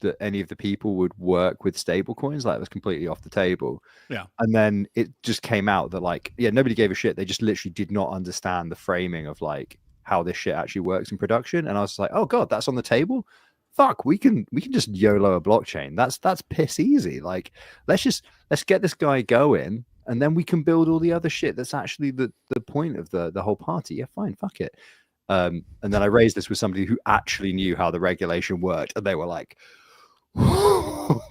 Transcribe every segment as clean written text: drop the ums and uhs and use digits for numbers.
that any of the people would work with stable coins. Like, it was completely off the table. Yeah. And then it just came out that, like, yeah, nobody gave a shit. They just literally did not understand the framing of like how this shit actually works in production. And I was like, oh god, that's on the table. Fuck, we can just YOLO a blockchain. That's piss easy. Like, let's get this guy going, and then we can build all the other shit that's actually the point of the whole party. Yeah, fine, fuck it. And then I raised this with somebody who actually knew how the regulation worked, and they were like, whoa,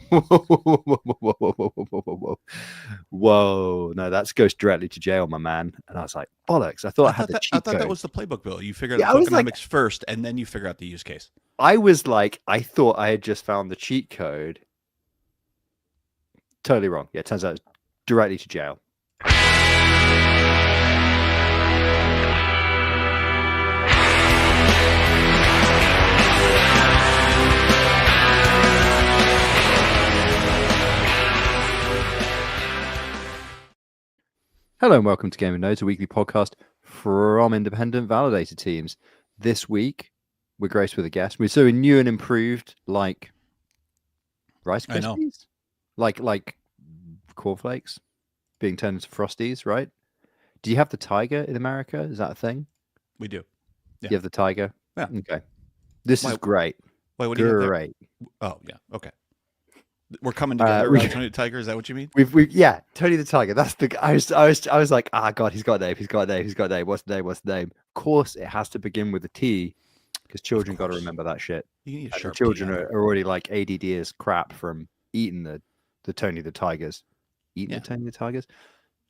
no, that goes directly to jail, my man. And I was like, bollocks. I thought that was the playbook, Bill. You figure out Yeah, the I was like- tokenomics first, and then you figure out the use case. I was like, I thought I had just found the cheat code. Totally wrong. Yeah, it turns out it's directly to jail. Hello and welcome to Gaming Nodes, a weekly podcast from independent validator teams. This week, we're graced with a guest. We're so new and improved, like Rice Krispies, like cornflakes being turned into Frosties, right? Do you have the tiger in America? Is that a thing? We do. Yeah. You have the tiger? Yeah. Okay. This is great. Wait, what do you have there? Great. Oh, yeah. Okay. We're coming together around Tony the Tiger. Is that what you mean? Yeah, Tony the Tiger. That's the. I was like, god, he's got a name. He's got a name. He's got a name. What's the name? What's the name? Of course, it has to begin with a T, because children got to remember that shit. You need a sharp children are already like ADD as crap from eating the Tony the Tigers. The Tony the Tigers.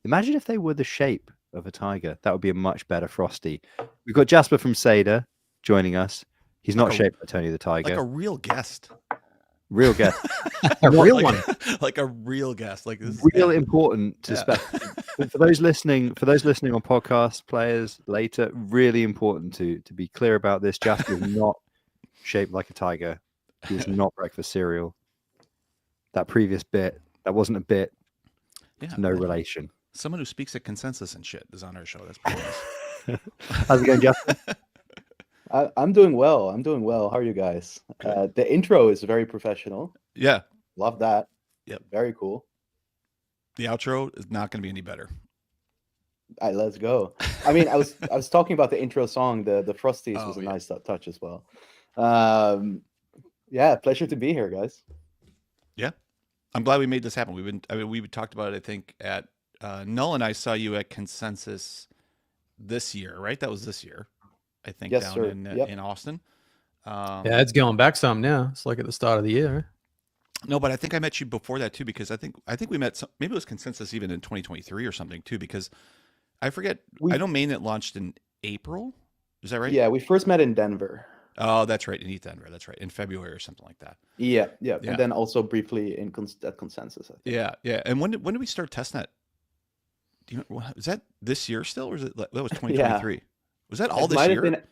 Imagine if they were the shape of a tiger. That would be a much better Frosty. We've got Jasper from Seda joining us. He's not shaped like Tony the Tiger. Like a real guest. Real guest. A real one. Like a real guest. Like this real important to for those listening on podcast players later, really important to be clear about this. Jasper is not shaped like a tiger. He is not breakfast cereal. That previous bit, that wasn't a bit. Yeah, no relation. Someone who speaks at consensus and shit is on our show. That's pretty nice. How's it going, Jasper? I'm doing well. How are you guys? The intro is very professional. Yeah. Love that. Yep. Very cool. The outro is not going to be any better. All right, let's go. I mean, I was talking about the intro song. The Frosties was a nice touch as well. Yeah, pleasure to be here, guys. Yeah. I'm glad we made this happen. We talked about it, I think, at Null, and I saw you at Consensus this year, right? That was this year. I think down in Austin. Yeah, it's going back some now. It's like at the start of the year. No, but I think I met you before that too, because I think we met maybe it was Consensus even in 2023 or something too, because I forget. I know Mainnet launched in April. Is that right? Yeah, we first met in Denver. Oh, that's right, in East Denver. That's right, in February or something like that. Yeah. And then also briefly at Consensus. I think. Yeah. And when did we start testnet? Is that this year still, or is it that was 2023? Yeah. Was that all this year?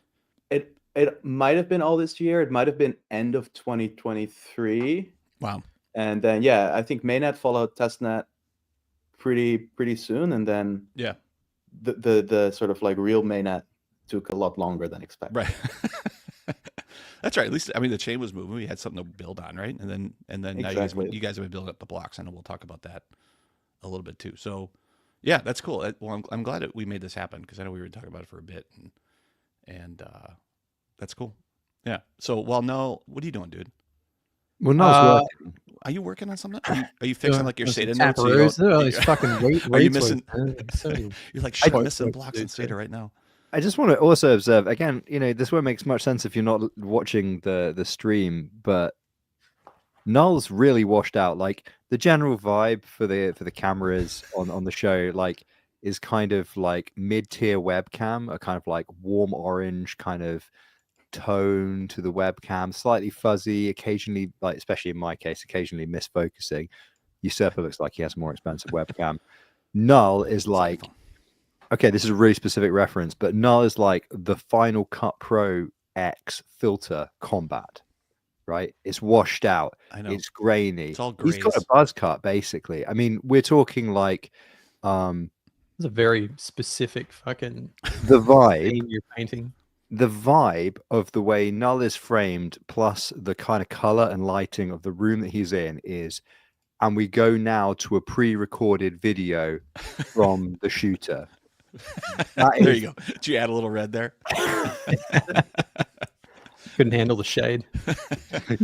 It might have been all this year. It might have been end of 2023. Wow. And then I think Mainnet followed testnet pretty soon, and then the sort of like real Mainnet took a lot longer than expected. Right. That's right. At least the chain was moving. We had something to build on, right? And then exactly. now you guys have been building up the blocks. I know we'll talk about that a little bit too. So. Yeah, that's cool. Well, I'm glad that we made this happen, because I know we were talking about it for a bit, and that's cool. Yeah. So, Null, what are you doing, dude? Well, Null's working. Are you working on something? Are you fixing like your SATA notes? Are you missing? You're like missing blocks in SATA right now. I just want to also observe again. This won't make much sense if you're not watching the stream, but Null's really washed out. Like, the general vibe for the cameras on the show, like, is kind of like mid-tier webcam, a kind of like warm orange kind of tone to the webcam, slightly fuzzy, occasionally, like, especially in my case, occasionally misfocusing. Usurper looks like he has a more expensive webcam. Null is like, okay, this is a really specific reference, but Null is like the Final Cut Pro X filter combat. Right, it's washed out. I know. It's grainy. It's all grays. He's got a buzz cut, basically. I mean, we're talking like, it's a very specific fucking the vibe you're painting. the vibe of the way Null is framed, plus the kind of color and lighting of the room that he's in is, and we go now to a pre-recorded video from the shooter. There you go. Did you add a little red there? Couldn't handle the shade.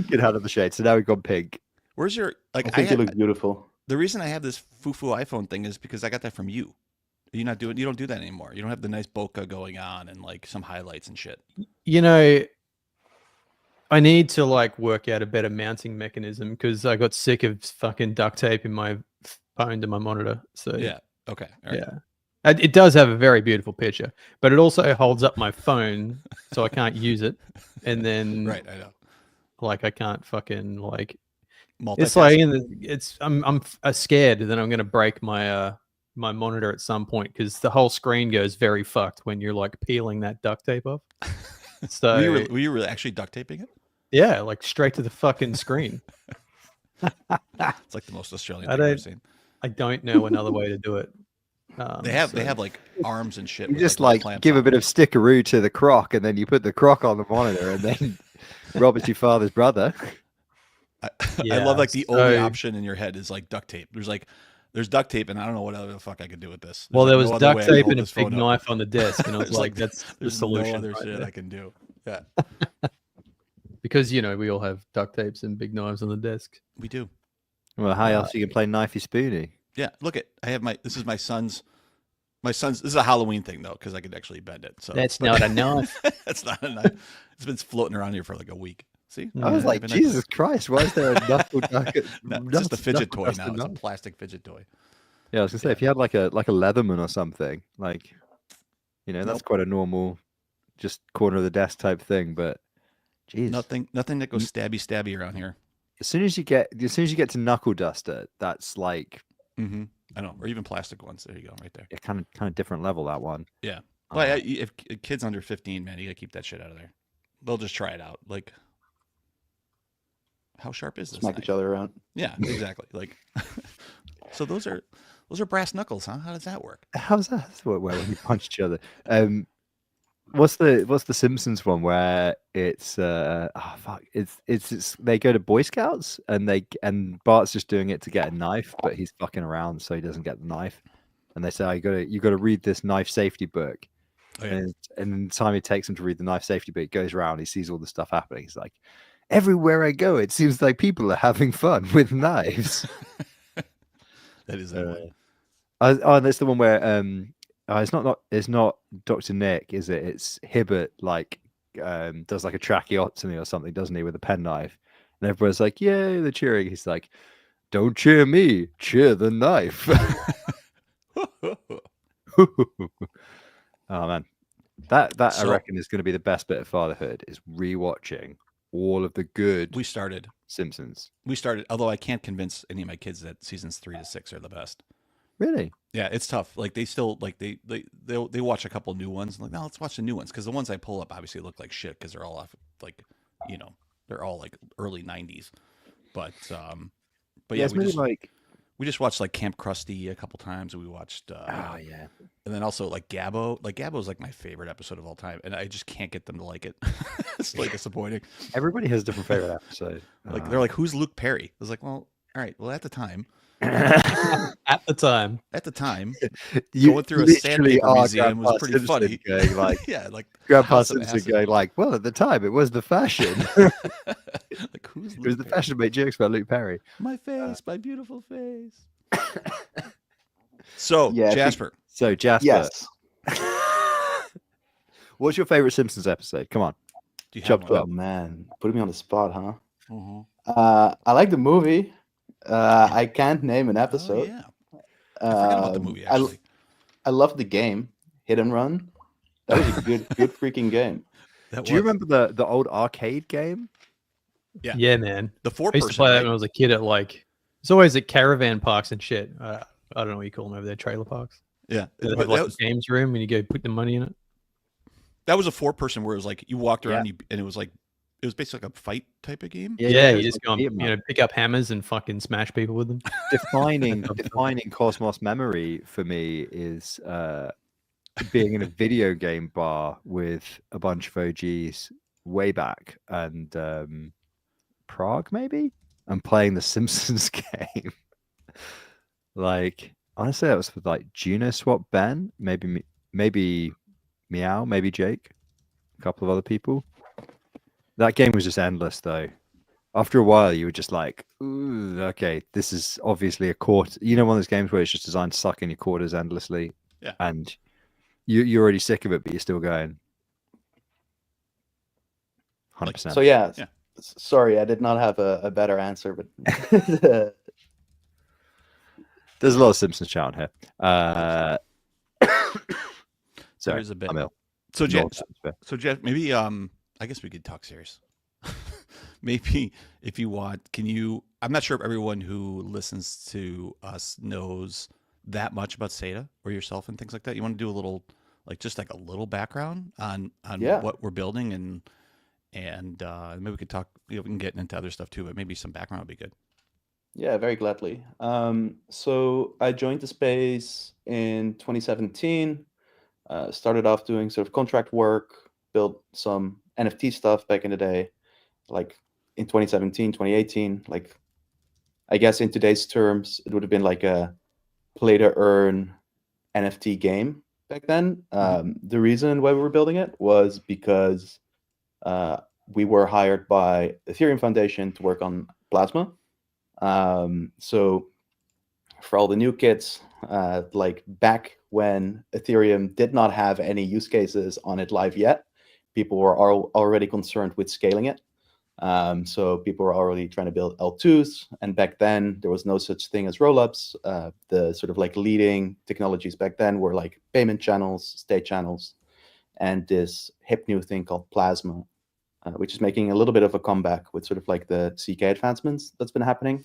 Get out of the shade. So now we've got pink. Where's your like? I think you look beautiful. The reason I have this foo-foo iPhone thing is because I got that from you. You don't do that anymore. You don't have the nice bokeh going on and like some highlights and shit. You know, I need to like work out a better mounting mechanism because I got sick of fucking duct tape in my phone to my monitor. So Yeah. Okay. All right. yeah. It does have a very beautiful picture, but it also holds up my phone so I can't use it. And then Right. I know. like I can't fucking like Multitask. it's like I'm scared that I'm gonna break my my monitor at some point because the whole screen goes very fucked when you're like peeling that duct tape off. So were you really actually duct taping it? yeah, like straight to the fucking screen. It's like the most Australian I thing I've ever don't- seen. I don't know another way to do it. They have so- like arms and shit. You with, just little like clamps give a on bit them. of stickeroo to the croc, and then you put the croc on the monitor, and then Robert's your father's brother. I Yeah, love like the only so- option in your head is like duct tape. There's duct tape, and I don't know what other the fuck I could do with this. Well, There's, there like, was no other duct way I can tape hold and a this big phone up. knife on the desk, and I was There's like, "That's the There's solution." no other right shit there. I can do. Yeah, Because you know we all have duct tapes and big knives on the desk. we do. Well, how else you can play knifey spoony? Yeah, look at I have this is my son's. This is a Halloween thing though, because I could actually bend it. So That's but- not a knife. That's not a knife. It's been floating around here for like a week. See, I was Yeah, like, I've been Jesus Christ, why is there a knuckle duster? No, it's just a fidget toy now. It's a plastic fidget toy. Yeah, I was gonna say, Yeah. if you had like a Leatherman or something, like, you know, that's Nope. quite a normal, just corner of the desk type thing. But, geez, Nothing that goes stabby around here. as soon as you get to knuckle duster, that's like Mm-hmm. I know, or even plastic ones. There you go, right there. a kind of different level. That one. Yeah. Uh, Well, if kids under 15, man, you gotta keep that shit out of there. They'll just try it out. Like, how sharp is this? Smack knife? each other around. Yeah, exactly. Like, so those are brass knuckles, huh? How does that work? how's that? That's what when you punch each other. What's the Simpsons one where it's it's they go to Boy Scouts and Bart's just doing it to get a knife, but he's fucking around so he doesn't get the knife. And they say, "Oh, you gotta read this knife safety book." Oh, yeah. And the time it takes him to read the knife safety book, goes around, he sees all the stuff happening. He's like, everywhere I go, it seems like people are having fun with knives. That is that one. And that's the one where it's not Dr. Nick, is it? It's Hibbert, like does like a tracheotomy or something, doesn't he, with a penknife? And everyone's like, "Yay!" They're cheering. He's like, "Don't cheer me, cheer the knife." Oh man, that I So- reckon is going to be the best bit of fatherhood, is rewatching all of the good we started. Simpsons. Although I can't convince any of my kids that seasons 3 to 6 are the best. Really? Yeah, it's tough. Like they still like they watch a couple new ones. I'm like, no, let's watch the new ones because the ones I pull up obviously look like shit because they're all off like, you know, they're all like early 90s. But yeah, it's really like, we just watched like Camp Krusty a couple times. And we watched oh yeah, and then also like Gabbo. Like Gabbo is like my favorite episode of all time, and I just can't get them to like it. It's like disappointing. everybody has a different favorite episode. Like they're like, who's Luke Perry? I was like, well, all right. Well, at the time, At the time, you going through a literally sandpaper are museum was Grandpa pretty Simpson funny. Going like, yeah, like Grandpa House of Simpson Acid. going like, well, at the time it was the fashion. like who's It was Luke the Perry? fashion to make jokes about Luke Perry. My face, my beautiful face. So Yeah, I think- Jasper, So Jasper, Yes. what's your favorite Simpsons episode? Come on. do you have Chopped one? up. Oh man, putting me on the spot, huh? Mhm. I like the movie. I can't name an Oh, episode. yeah, I forgot about the movie. Actually, I love the game, Hit and Run. That was a good freaking game. that Do you was remember the old arcade game? Yeah. yeah, man. the I used to four-person? play that Right? when I was a kid at like it's always at caravan parks and shit. I don't know what you call them over there, trailer parks. Yeah, They but have like that a was, games room and you go put the money in it. that was a 4-person where it was like you walked around and it was basically like a fight type of game. Yeah, it you was just like go, beat 'em up. pick up hammers and fucking smash people with them. defining Cosmos memory for me is being in a video game bar with a bunch of OGs way back, and Prague maybe, and playing the Simpsons game. Like, honestly, that was with like Juno Swap Ben, maybe Meow, maybe Jake, a couple of other people. That game was just endless though. After a while, you were just like, ooh, okay, this is obviously a quarter. You know, one of those games where it's just designed to suck in your quarters endlessly. Yeah. And you're already sick of it, but you're still going. 100%. So yeah, Yeah. Sorry, I did not have a better answer, but There's a lot of Simpsons chat on here. There Sorry, is a bit. I'm ill. So Jeff, Not fair. so Jeff, maybe I guess we could talk serious. Maybe if you want, can you? I'm not sure if everyone who listens to us knows that much about SATA or yourself and things like that. You want to do a little, like just like a little background on Yeah. what we're building, and maybe we could talk. You know, we can get into other stuff too, but maybe some background would be good. yeah, very gladly. So I joined the space in 2017. Started off doing sort of contract work, built some NFT stuff back in the day, like in 2017, 2018. Like, I guess in today's terms, it would have been like a play to earn NFT game back then. The reason why we were building it was because we were hired by Ethereum Foundation to work on Plasma. So for all the new kids, like back when Ethereum did not have any use cases on it live yet, people were already concerned with scaling it. So people were already trying to build L2s, and back then there was no such thing as rollups. The sort of like leading technologies back then were like payment channels, state channels, and this hip new thing called Plasma, which is making a little bit of a comeback with sort of like the CK advancements that's been happening.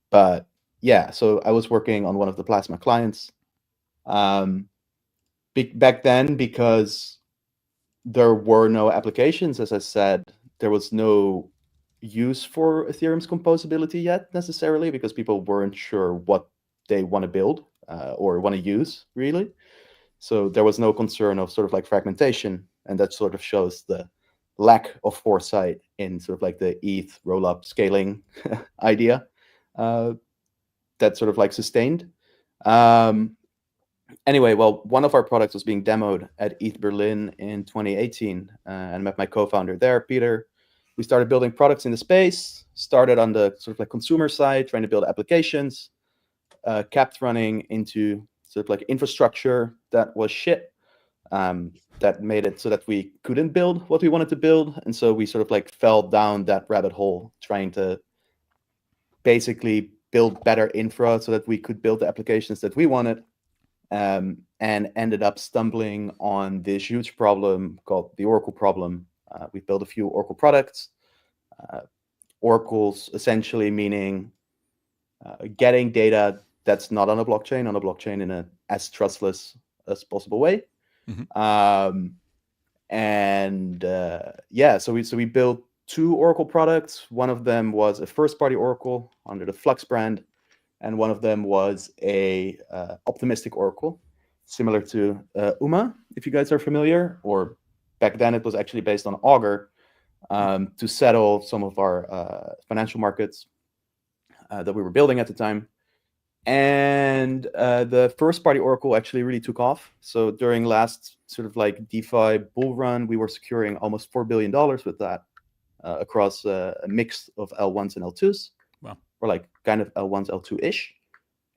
But yeah, so I was working on one of the Plasma clients back then, because there were no applications, as I said. There was no use for Ethereum's composability yet necessarily, because people weren't sure what they want to build or want to use really. So there was no concern of sort of like fragmentation, and that sort of shows the lack of foresight in sort of like the ETH rollup scaling idea that sort of like sustained. Anyway, well, one of our products was being demoed at ETH Berlin in 2018, and I met my co-founder there, Peter. We started building products in the space, started on the sort of like consumer side, trying to build applications, kept running into sort of like infrastructure that was shit, that made it so that we couldn't build what we wanted to build. And so we sort of like fell down that rabbit hole, trying to basically build better infra so that we could build the applications that we wanted. And ended up stumbling on this huge problem called the Oracle problem. We built a few Oracle products. Oracles essentially meaning getting data that's not on a blockchain in a as trustless as possible way. Yeah, so we built two Oracle products. One of them was a first-party Oracle under the Flux brand, and one of them was a optimistic Oracle, similar to UMA, if you guys are familiar, or back then it was actually based on Augur, to settle some of our financial markets that we were building at the time. And the first party Oracle actually really took off. So during last sort of like DeFi bull run, we were securing almost $4 billion with that across a mix of L1s and L2s. Wow. Or like kind of L1s, L2-ish.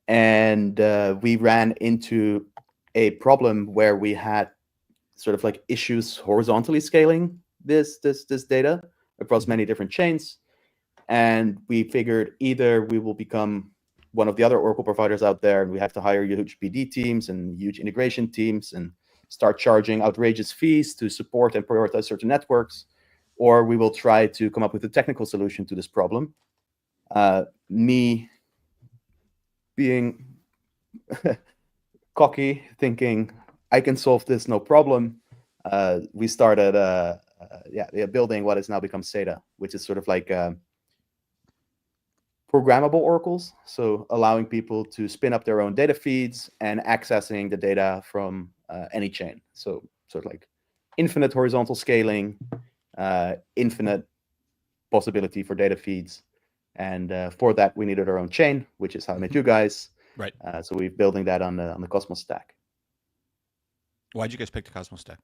And we ran into a problem where we had sort of like issues horizontally scaling this data across many different chains. And we figured either we will become one of the other Oracle providers out there, and we have to hire huge BD teams and huge integration teams and start charging outrageous fees to support and prioritize certain networks, or we will try to come up with a technical solution to this problem. Me being cocky, thinking I can solve this, no problem. We started building what has now become SATA, which is sort of like programmable oracles, so allowing people to spin up their own data feeds and accessing the data from any chain. So sort of like infinite horizontal scaling, infinite possibility for data feeds. And for that, we needed our own chain, which is how I met you guys. Right. So we're building that on the Cosmos stack. Why'd you guys pick the Cosmos stack?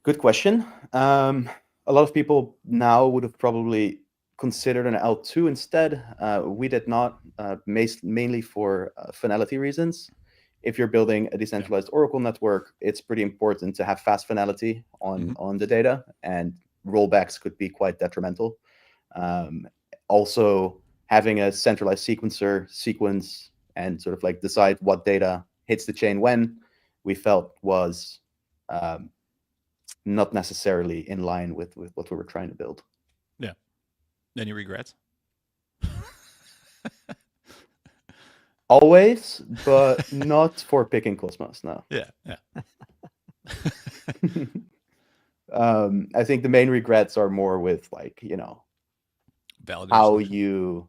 Good question. A lot of people now would have probably considered an L2 instead. We did not, mainly for finality reasons. If you're building a decentralized Oracle network, it's pretty important to have fast finality on the data, and rollbacks could be quite detrimental. Also, having a centralized sequencer sequence and sort of like decide what data hits the chain when, we felt was not necessarily in line with what we were trying to build. Yeah. Any regrets? Always, but not for picking Cosmos, no. Yeah. I think the main regrets are more with like, Validator how selection. you...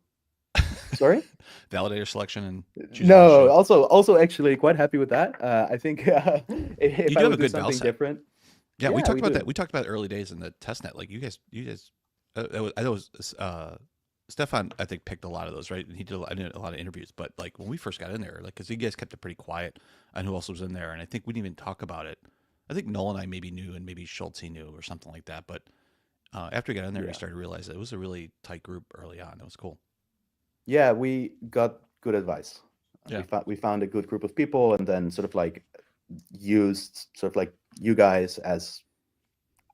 Sorry? Validator selection and choosing No, the shape. also actually quite happy with that. I think if You do I have would a do good val something set. different... Yeah, we talked about do. that. We talked about early days in the testnet. Like you guys, I know Stefan, I think, picked a lot of those, right? And he did a lot of interviews. But like when we first got in there, like because you guys kept it pretty quiet on who else was in there, and I think we didn't even talk about it. I think Noel and I maybe knew, and maybe Schultz knew, or something like that. But after we got in there, we Yeah. started to realize that it was a really tight group early on. It was cool. Yeah, we got good advice. Yeah. We found a good group of people, and then sort of like used sort of like you guys as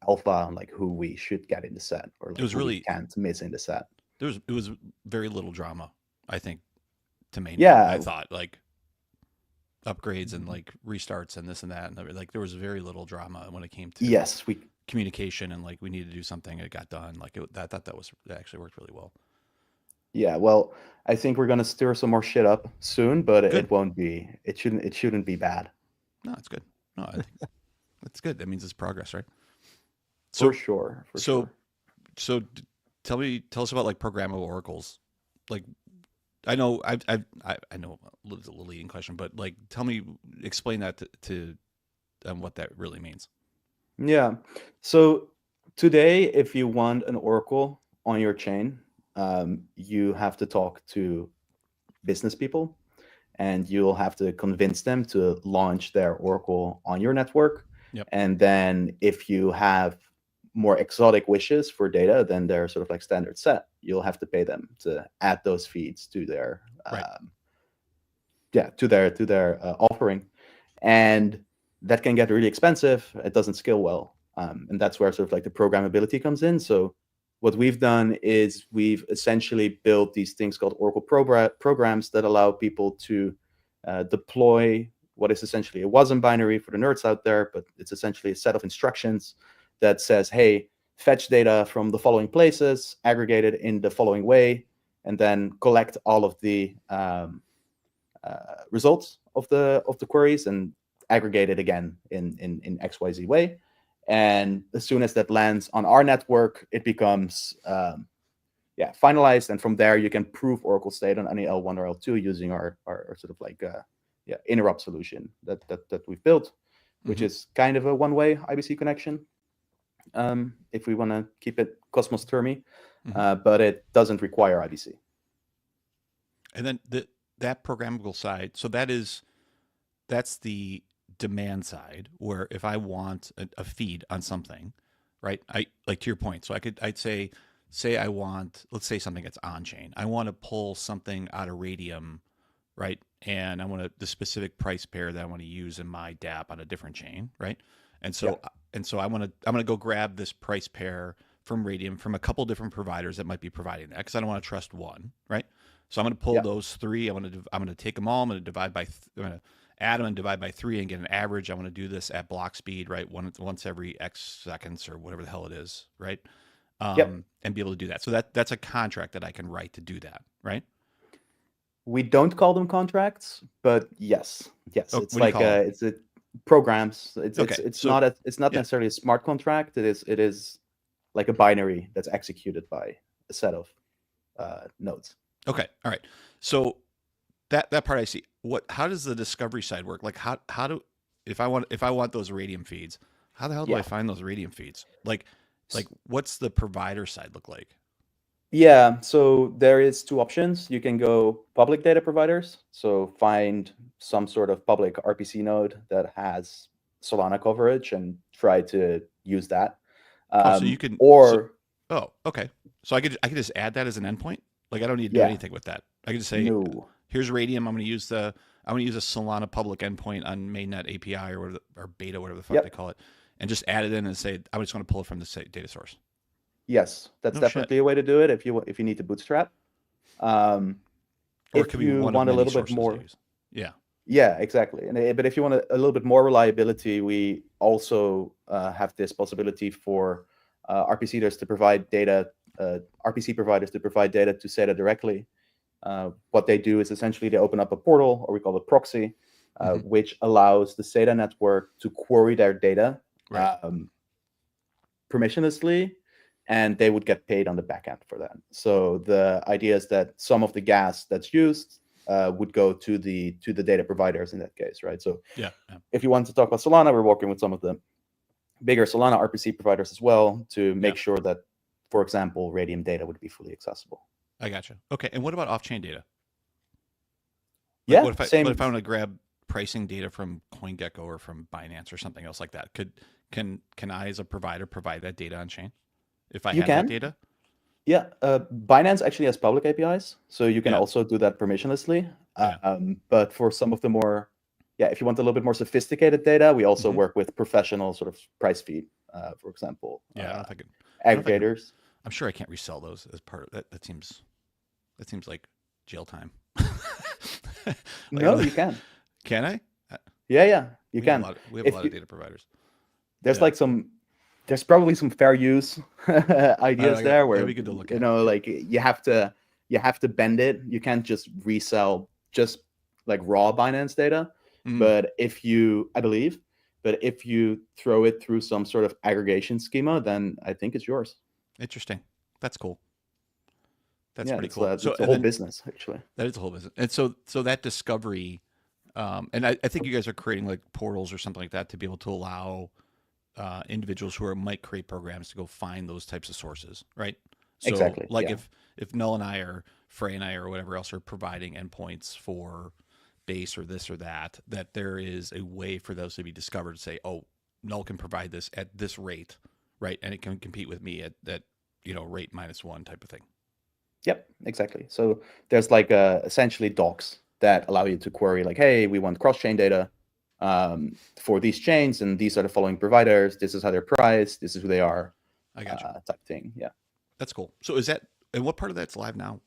alpha on like who we should get in the set, or like was who we really- can't miss in the set. It was very little drama, I think, to main. Yeah. I thought like upgrades and like restarts and this and that, and like there was very little drama when it came to Yes, we communication and like we needed to do something. It got done. Like I thought that actually worked really well. Yeah, well, I think we're gonna stir some more shit up soon, but Good. it won't be. It shouldn't be bad. No, it's good. No, I think that's good. That means it's progress, right? For sure. So tell us about like programmable oracles. Like I know I know it's a leading question, but like explain that to what that really means. Yeah. So today, if you want an oracle on your chain, you have to talk to business people, and you'll have to convince them to launch their oracle on your network. Yep. And then if you have more exotic wishes for data than their sort of like standard set, you'll have to pay them to add those feeds to their to their offering, and that can get really expensive. It doesn't scale well, and that's where sort of like the programmability comes in. So what we've done is we've essentially built these things called Oracle programs that allow people to deploy what is essentially a WASM binary for the nerds out there, but it's essentially a set of instructions that says, hey, fetch data from the following places, aggregate it in the following way, and then collect all of the results of the queries and aggregate it again in XYZ way. And as soon as that lands on our network, it becomes finalized. And from there, you can prove Oracle state on any L1 or L2 using our sort of like interrupt solution that we've built, which is kind of a one-way IBC connection. If we want to keep it Cosmos termy, but it doesn't require IBC. And then that programmable side, so that's the demand side, where if I want a feed on something, right? I like to your point. So I'd say I want, let's say something that's on chain. I want to pull something out of Radium, right? And I want the specific price pair that I want to use in my DApp on a different chain, right? And so I'm gonna go grab this price pair from Radium from a couple different providers that might be providing that, because I don't want to trust one, right? So I'm going to pull those three. I'm going to take them all. I'm going to divide by I'm going to add them and divide by 3 and get an average. I want to do this at block speed, right? Once every X seconds or whatever the hell it is, right? And be able to do that. So that's a contract that I can write to do that, right? We don't call them contracts, but yes, Oh, it's what do you like call it? it's a programs. Okay, It's so- not necessarily a smart contract. It is like a binary that's executed by a set of nodes. Okay. All right. So that part I see. How does the discovery side work? Like how do if I want those Radium feeds, how the hell do I Yeah. find those Radium feeds? Like what's the provider side look like? Yeah, so there is two options. You can go public data providers, so find some sort of public RPC node that has Solana coverage and try to use that. Oh, so you can or oh, okay. So I could just add that as an endpoint? Like I don't need to do Yeah. anything with that. I can just say no, here's Radium. I'm going to use a Solana public endpoint on mainnet API or beta, whatever the fuck Yep. they call it, and just add it in and say I just want to pull it from the data source. yes, that's No definitely a way to do it if you need to bootstrap. Or it If could be you one of want a many little bit sources to more, use. Yeah. yeah, exactly. But if you want a little bit more reliability, we also have this possibility for RPCers to provide data, RPC providers to provide data to SATA directly. What they do is essentially they open up a portal, or we call it proxy, Mhm. which allows the SATA network to query their data Right. permissionlessly, and they would get paid on the back end for that. So the idea is that some of the gas that's used would go to the data providers in that case, right? So Yeah. if you want to talk about Solana, we're working with some of the bigger Solana RPC providers as well to make sure that, for example, Radium data would be fully accessible. I gotcha. Okay. And what about off-chain data? Yeah, What same. if I want to grab pricing data from CoinGecko or from Binance or something else like that? Can I as a provider provide that data on chain if I You have that can. data? Yeah, Binance actually has public APIs, so you can Yeah. also do that permissionlessly. Yeah. But for some of the more, if you want a little bit more sophisticated data, we also Mhm. work with professional sort of price feed, for example, Yeah. I don't know if I could. aggregators. I'm sure I can't resell those as part of that. That seems like jail time. No, you can. Can I? Yeah, you We can. have we have If a lot you- of data providers. There's Yeah. there's probably some fair use ideas there where that'd be good to look at. like you have to bend it. You can't just resell just like raw Binance data. Mm. But if you throw it through some sort of aggregation schema, then I think it's yours. Interesting. That's cool. That's Yeah, pretty it's, cool. it's So a and whole then- business actually. That is a whole business. And so that discovery, and I think you guys are creating like portals or something like that to be able to allow individuals who might create programs to go find those types of sources, right? So Exactly, like yeah. if Null and I or Frey and I or whatever else are providing endpoints for Base or this or that there is a way for those to be discovered to say, oh, Null can provide this at this rate, right? And it can compete with me at that, rate -1 type of thing. Yep, exactly. So there's like essentially docs that allow you to query like, hey, we want cross-chain data for these chains, and these are the following providers. This is how they're priced. This is who they are. I got you. Type thing. Yeah. That's cool. So is that, and what part of that's live now?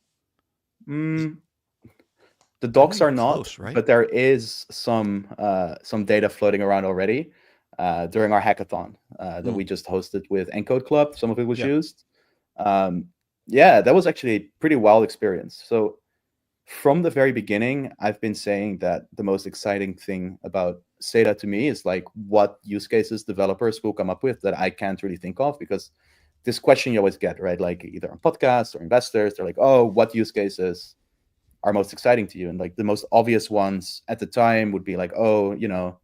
The docs Pretty are not, close, right? but there is some data floating around already during our hackathon that we just hosted with Encode Club. Some of it was Yeah. used. That was actually a pretty wild experience. So from the very beginning, I've been saying that the most exciting thing about SATA to me is like what use cases developers will come up with that I can't really think of, because this question you always get, right? Like either on podcasts or investors, they're like, oh, what use cases are most exciting to you? And like the most obvious ones at the time would be like, oh,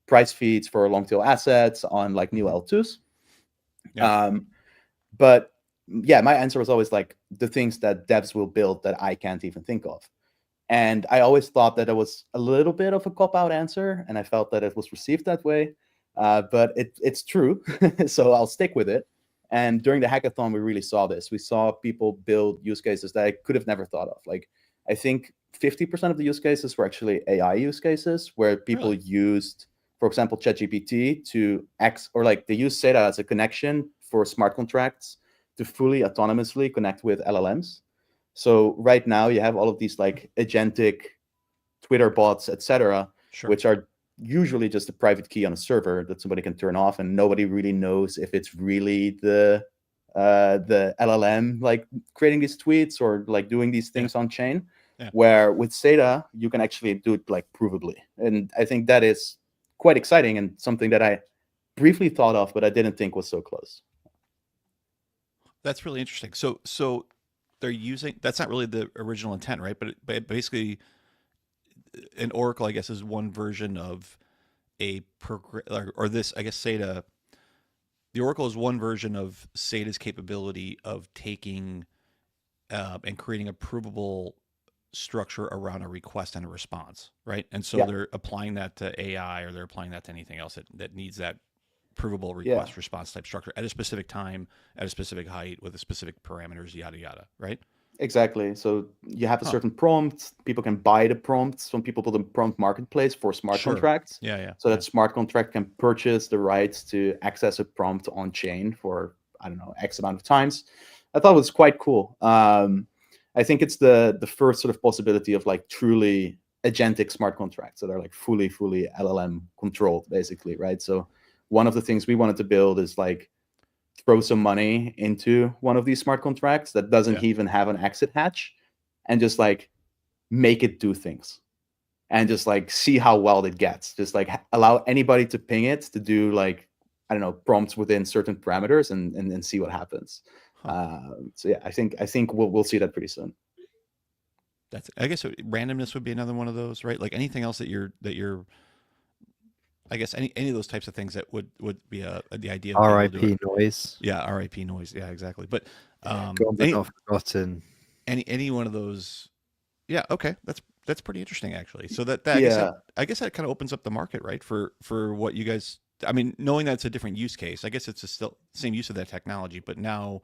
price feeds for long tail assets on like new L2s. Yeah. But yeah, my answer was always like the things that devs will build that I can't even think of. And I always thought that it was a little bit of a cop-out answer, and I felt that it was received that way. But it's true, so I'll stick with it. And during the hackathon, we really saw this. We saw people build use cases that I could have never thought of. Like, I think 50% of the use cases were actually AI use cases where people used, for example, ChatGPT to they use SATA as a connection for smart contracts to fully autonomously connect with LLMs. So right now you have all of these like agentic Twitter bots, etc., Sure. which are usually just a private key on a server that somebody can turn off, and nobody really knows if it's really the LLM like creating these tweets or like doing these things on chain. Yeah. Where with SATA you can actually do it like provably, and I think that is quite exciting and something that I briefly thought of, but I didn't think was so close. That's really interesting. So they're using, that's not really the original intent, right? But basically, an oracle, I guess, is one version of a or this, I guess, SATA. The oracle is one version of SATA's capability of taking and creating a provable structure around a request and a response, right? And so Yeah. they're applying that to AI, or they're applying that to anything else that needs that provable Yeah. request response type structure at a specific time, at a specific height, with a specific parameters, yada yada, right? Exactly. So you have a Huh. certain prompt. People can buy the prompts. Some people put a prompt marketplace for smart Sure. contracts. Yeah. So that smart contract can purchase the rights to access a prompt on chain for, I don't know, X amount of times. I thought it was quite cool. I think it's the first sort of possibility of like truly agentic smart contracts that are like fully LLM controlled, basically, right? So one of the things we wanted to build is like throw some money into one of these smart contracts that doesn't Yeah. even have an exit hatch, and just like make it do things, and just like see how well it gets. Just like allow anybody to ping it to do like, I don't know, prompts within certain parameters, and see what happens. So yeah, I think we'll see that pretty soon. That's, I guess, randomness would be another one of those, right? Like anything else that you're I guess any of those types of things that would be the idea of being able to do RIP it. noise. Yeah, RIP noise. Yeah, exactly. But Gone but not forgotten. any one of those. Yeah, okay, that's pretty interesting, actually. So that Yeah. I guess that kind of opens up the market, right, for what you guys. I mean, knowing that it's a different use case, I guess it's still same use of that technology, but now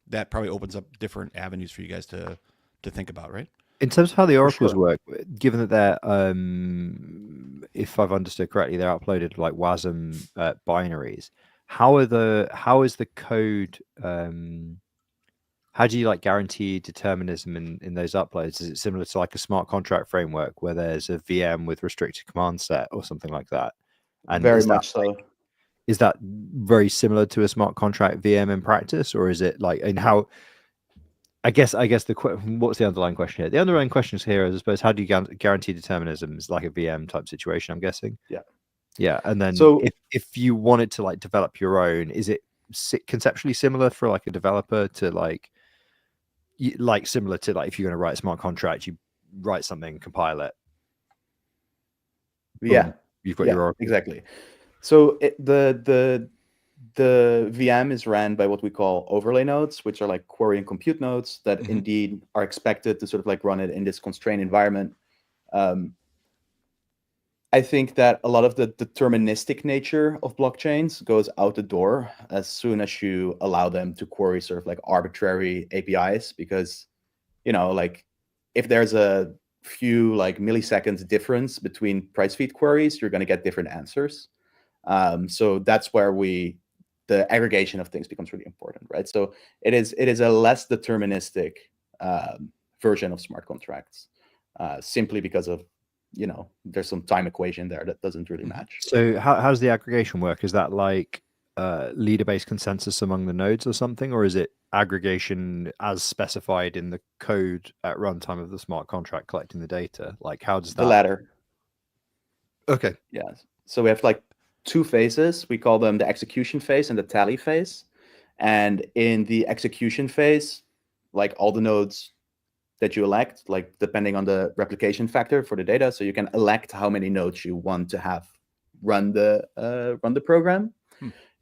that probably opens up different avenues for you guys to think about, right? In terms of how the oracles sure. work, given that they're, if I've understood correctly, they're uploaded like WASM binaries. How is the code? How do you like guarantee determinism in those uploads? Is it similar to like a smart contract framework where there's a VM with restricted command set or something like that? And Very much so. Is that very similar to a smart contract VM in practice, or is it like, and how? I guess what's the underlying question here? The underlying question here is, I suppose, how do you guarantee determinism? Is like a VM type situation, I'm guessing. Yeah, and then So- if you wanted to like develop your own, is it conceptually similar for like a developer to like similar to like if you're going to write a smart contract, you write something, compile it. Yeah. boom, you've got your oracle. Exactly. So the VM is ran by what we call overlay nodes, which are like query and compute nodes that Mhm. indeed are expected to sort of like run it in this constrained environment. I think that a lot of the deterministic nature of blockchains goes out the door as soon as you allow them to query sort of like arbitrary APIs, because, you know, like if there's a few like milliseconds difference between price feed queries, you're going to get different answers. So that's where the aggregation of things becomes really important, right? So it is a less deterministic version of smart contracts, simply because of, you know, there's some time equation there that doesn't really match. So how does the aggregation work? Is that like leader-based consensus among the nodes or something, or is it aggregation as specified in the code at runtime of the smart contract collecting the data? Like, how does that? The latter. Okay. Yeah. So we have like two phases. We call them the execution phase and the tally phase. And in the execution phase, like all the nodes that you elect, like depending on the replication factor for the data, so you can elect how many nodes you want to have run the program,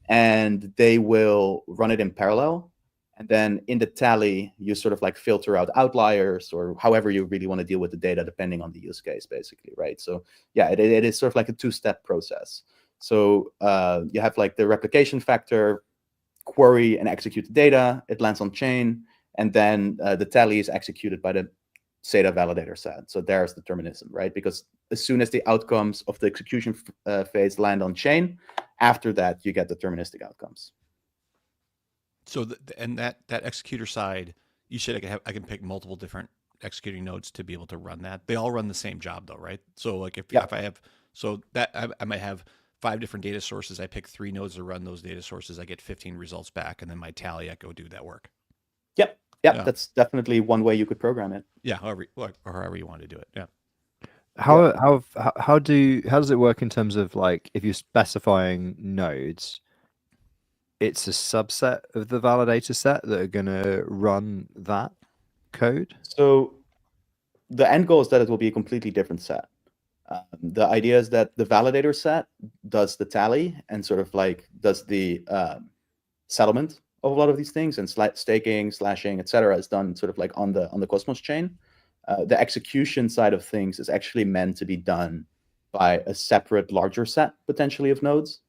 and they will run it in parallel. And then in the tally, you sort of like filter out outliers, or however you really want to deal with the data, depending on the use case, basically, right? So yeah, it is sort of like a two-step process. So you have like the replication factor, query and execute the data, it lands on chain, and then the tally is executed by the SATA validator set. So there's determinism, right? Because as soon as the outcomes of the execution phase land on chain, after that, you get deterministic outcomes. So and that executor side, you said I can pick multiple different executing nodes to be able to run that. They all run the same job though, right? So like if I have, so that I might have 5 different data sources. I pick 3 nodes to run those data sources. I get 15 results back, and then my tally, I go do that work. Yep. Yeah. That's definitely one way you could program it. Yeah, however you want to do it. Yeah. How does it work in terms of like if you're specifying nodes? It's a subset of the validator set that are going to run that. code? So the end goal is that it will be a completely different set. The idea is that the validator set does the tally and sort of like does the settlement of a lot of these things, and staking, slashing, etc. is done sort of like on the Cosmos chain. The execution side of things is actually meant to be done by a separate, larger set potentially of nodes,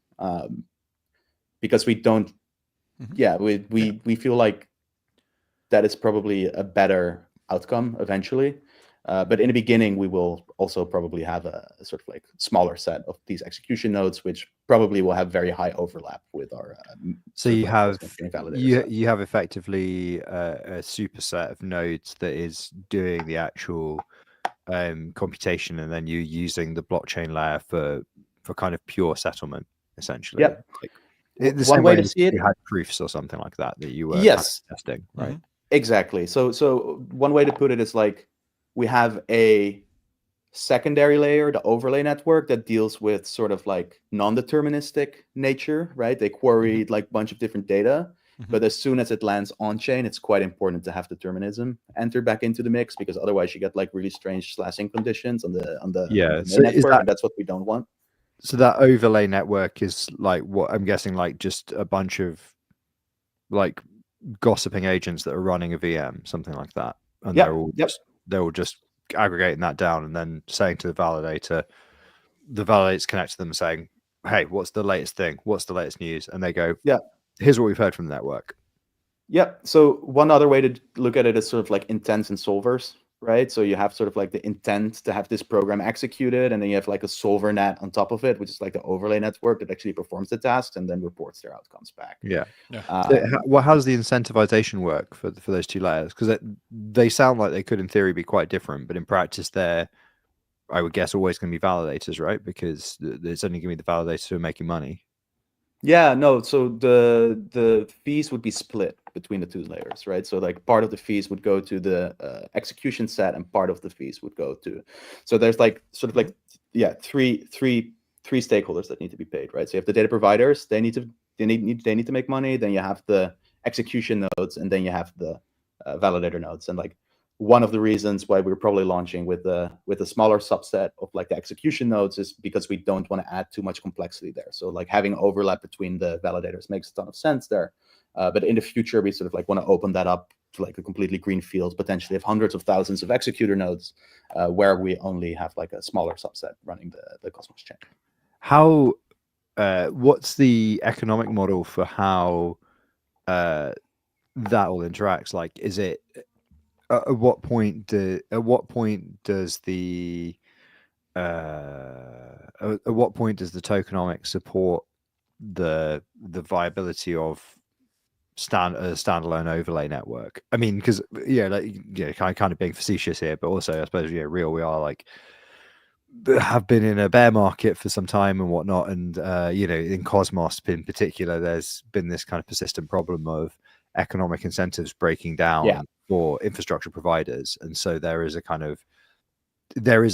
because we don't. Yeah, we feel like that is probably a better outcome eventually. But in the beginning, we will also probably have a sort of like smaller set of these execution nodes, which probably will have very high overlap with our. So sort of you like have Cosmos chain validator set. you have effectively a superset of nodes that is doing the actual computation, and then you using the blockchain layer for kind of pure settlement, essentially. Yep. Like, the One same way way to as see it. you had proofs or something like that you were kind Yes. of testing, right? Exactly. So one way to put it is like we have a secondary layer, the overlay network, that deals with sort of like non-deterministic nature, right? They query like a bunch of different data, but as soon as it lands on chain, it's quite important to have determinism enter back into the mix, because otherwise you get like really strange slashing conditions on the main So is network, and that's what we don't want. So that overlay network is like, what I'm guessing, like just a bunch of like gossiping agents that are running a VM, something like that, and they're all just aggregating that down and then saying to the validator's connect to them saying, hey, what's the latest thing? What's the latest news? And they go, Yeah, here's what we've heard from the network. Yep. So one other way to look at it is sort of like intents and solvers, right? So you have sort of like the intent to have this program executed, and then you have like a solver net on top of it, which is like the overlay network that actually performs the tasks and then reports their outcomes back. Yeah. So how does the incentivization work for those two layers? Because they sound like they could, in theory, be quite different, but in practice, they're, I would guess, always going to be validators, right? Because it's only going to be the validators who are making money. Yeah, no. So the fees would be split between the two layers, right? So like part of the fees would go to the execution set, and part of the fees would go to. So there's like sort of like three stakeholders that need to be paid, right? So you have the data providers; they need to make money. Then you have the execution nodes, and then you have the validator nodes. And like one of the reasons why we're probably launching with a smaller subset of like the execution nodes is because we don't want to add too much complexity there. So like having overlap between the validators makes a ton of sense there. But in the future, we sort of like want to open that up to like a completely green field, potentially have hundreds of thousands of executor nodes, where we only have like a smaller subset running the Cosmos chain. How? What's the economic model for how that all interacts? Like, is it at what point does the tokenomics support the viability of standalone overlay network? I mean, because kind of being facetious here, but also I suppose real. We are like have been in a bear market for some time and whatnot, and in Cosmos in particular, there's been this kind of persistent problem of economic incentives breaking down for infrastructure providers, and so there is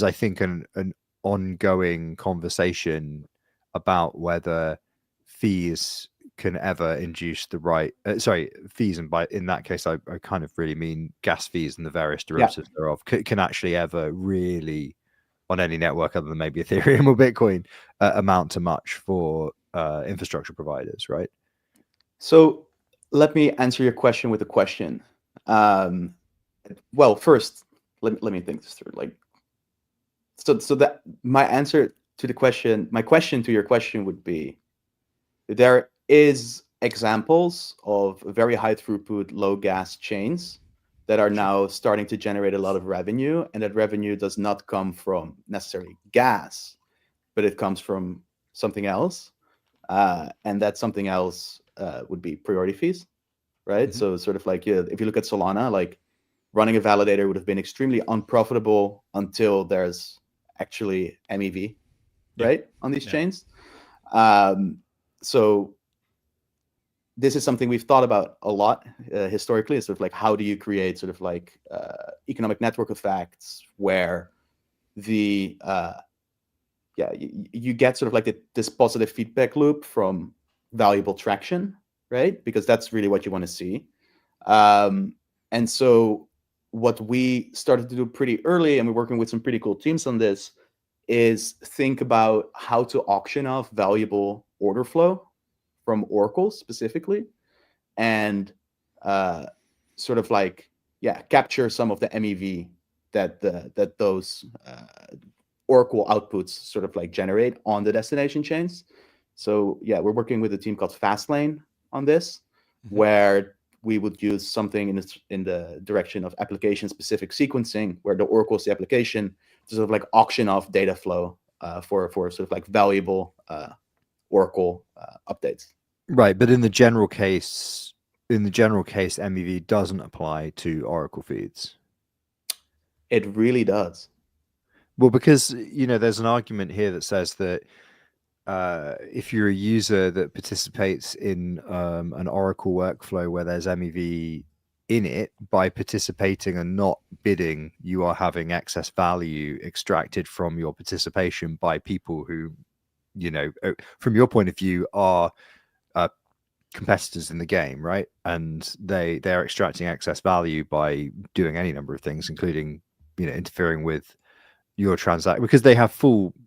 I think an ongoing conversation about whether fees can ever induce the right fees, and by in that case I kind of really mean gas fees and the various derivatives thereof can actually ever really, on any network other than maybe Ethereum or Bitcoin, amount to much for infrastructure providers, right? So let me answer your question with a question. Well, first, let me think this through. Like, so that my answer to the question, my question to your question would be, there is examples of very high throughput, low gas chains that are now starting to generate a lot of revenue, and that revenue does not come from necessarily gas, but it comes from something else, and that something else would be priority fees, right? So sort of like if you look at Solana, like running a validator would have been extremely unprofitable until there's actually MEV, right, on these chains. So this is something we've thought about a lot historically. It's sort of like, how do you create sort of like economic network effects where the you get sort of like this positive feedback loop from valuable traction, right? Because that's really what you want to see. And so what we started to do pretty early, and we're working with some pretty cool teams on this, is think about how to auction off valuable order flow from Oracle specifically, and sort of like, capture some of the MEV that those Oracle outputs sort of like generate on the destination chains. So yeah, we're working with a team called Fastlane on this, where we would use something in the direction of application-specific sequencing, where the Oracle is the application, to sort of like auction off data flow for sort of like valuable Oracle updates. Right, but in the general case, MEV doesn't apply to Oracle feeds. It really does. Well, because there's an argument here that says that if you're a user that participates in an Oracle workflow where there's MEV in it, by participating and not bidding, you are having excess value extracted from your participation by people who, from your point of view, are competitors in the game, right? And they're extracting excess value by doing any number of things, including interfering with your transaction, because they have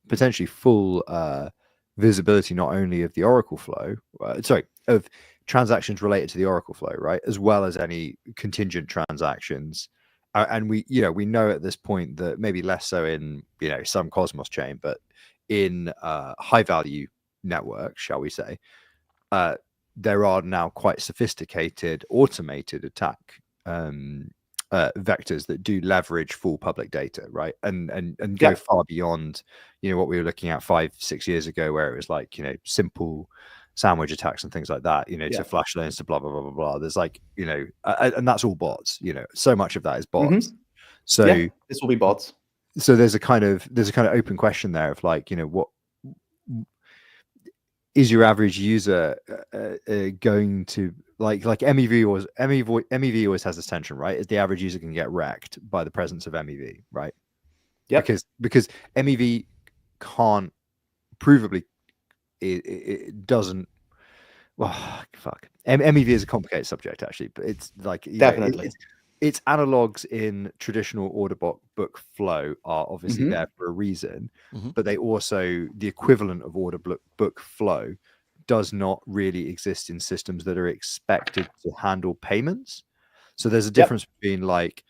potentially full visibility not only of the Oracle flow, of transactions related to the Oracle flow, right, as well as any contingent transactions. And we know at this point that maybe less so in some Cosmos chain, but in high value networks, shall we say, there are now quite sophisticated automated attack vectors that do leverage full public data, right, and go far beyond what we were looking at 5-6 years ago, where it was like simple sandwich attacks and things like that, to flash loans to blah blah blah blah blah. There's like and that's all bots. So much of that is bots. So this will be bots. So there's a kind of open question there of like what is your average user going to like MEV always has this tension, right? Is the average user can get wrecked by the presence of MEV, right? Yeah. Because MEV can't provably it doesn't. Well, fuck. MEV is a complicated subject actually, but it's like definitely its analogs in traditional order book flow are obviously there for a reason, but they also, the equivalent of order book flow does not really exist in systems that are expected to handle payments. So there's a difference between like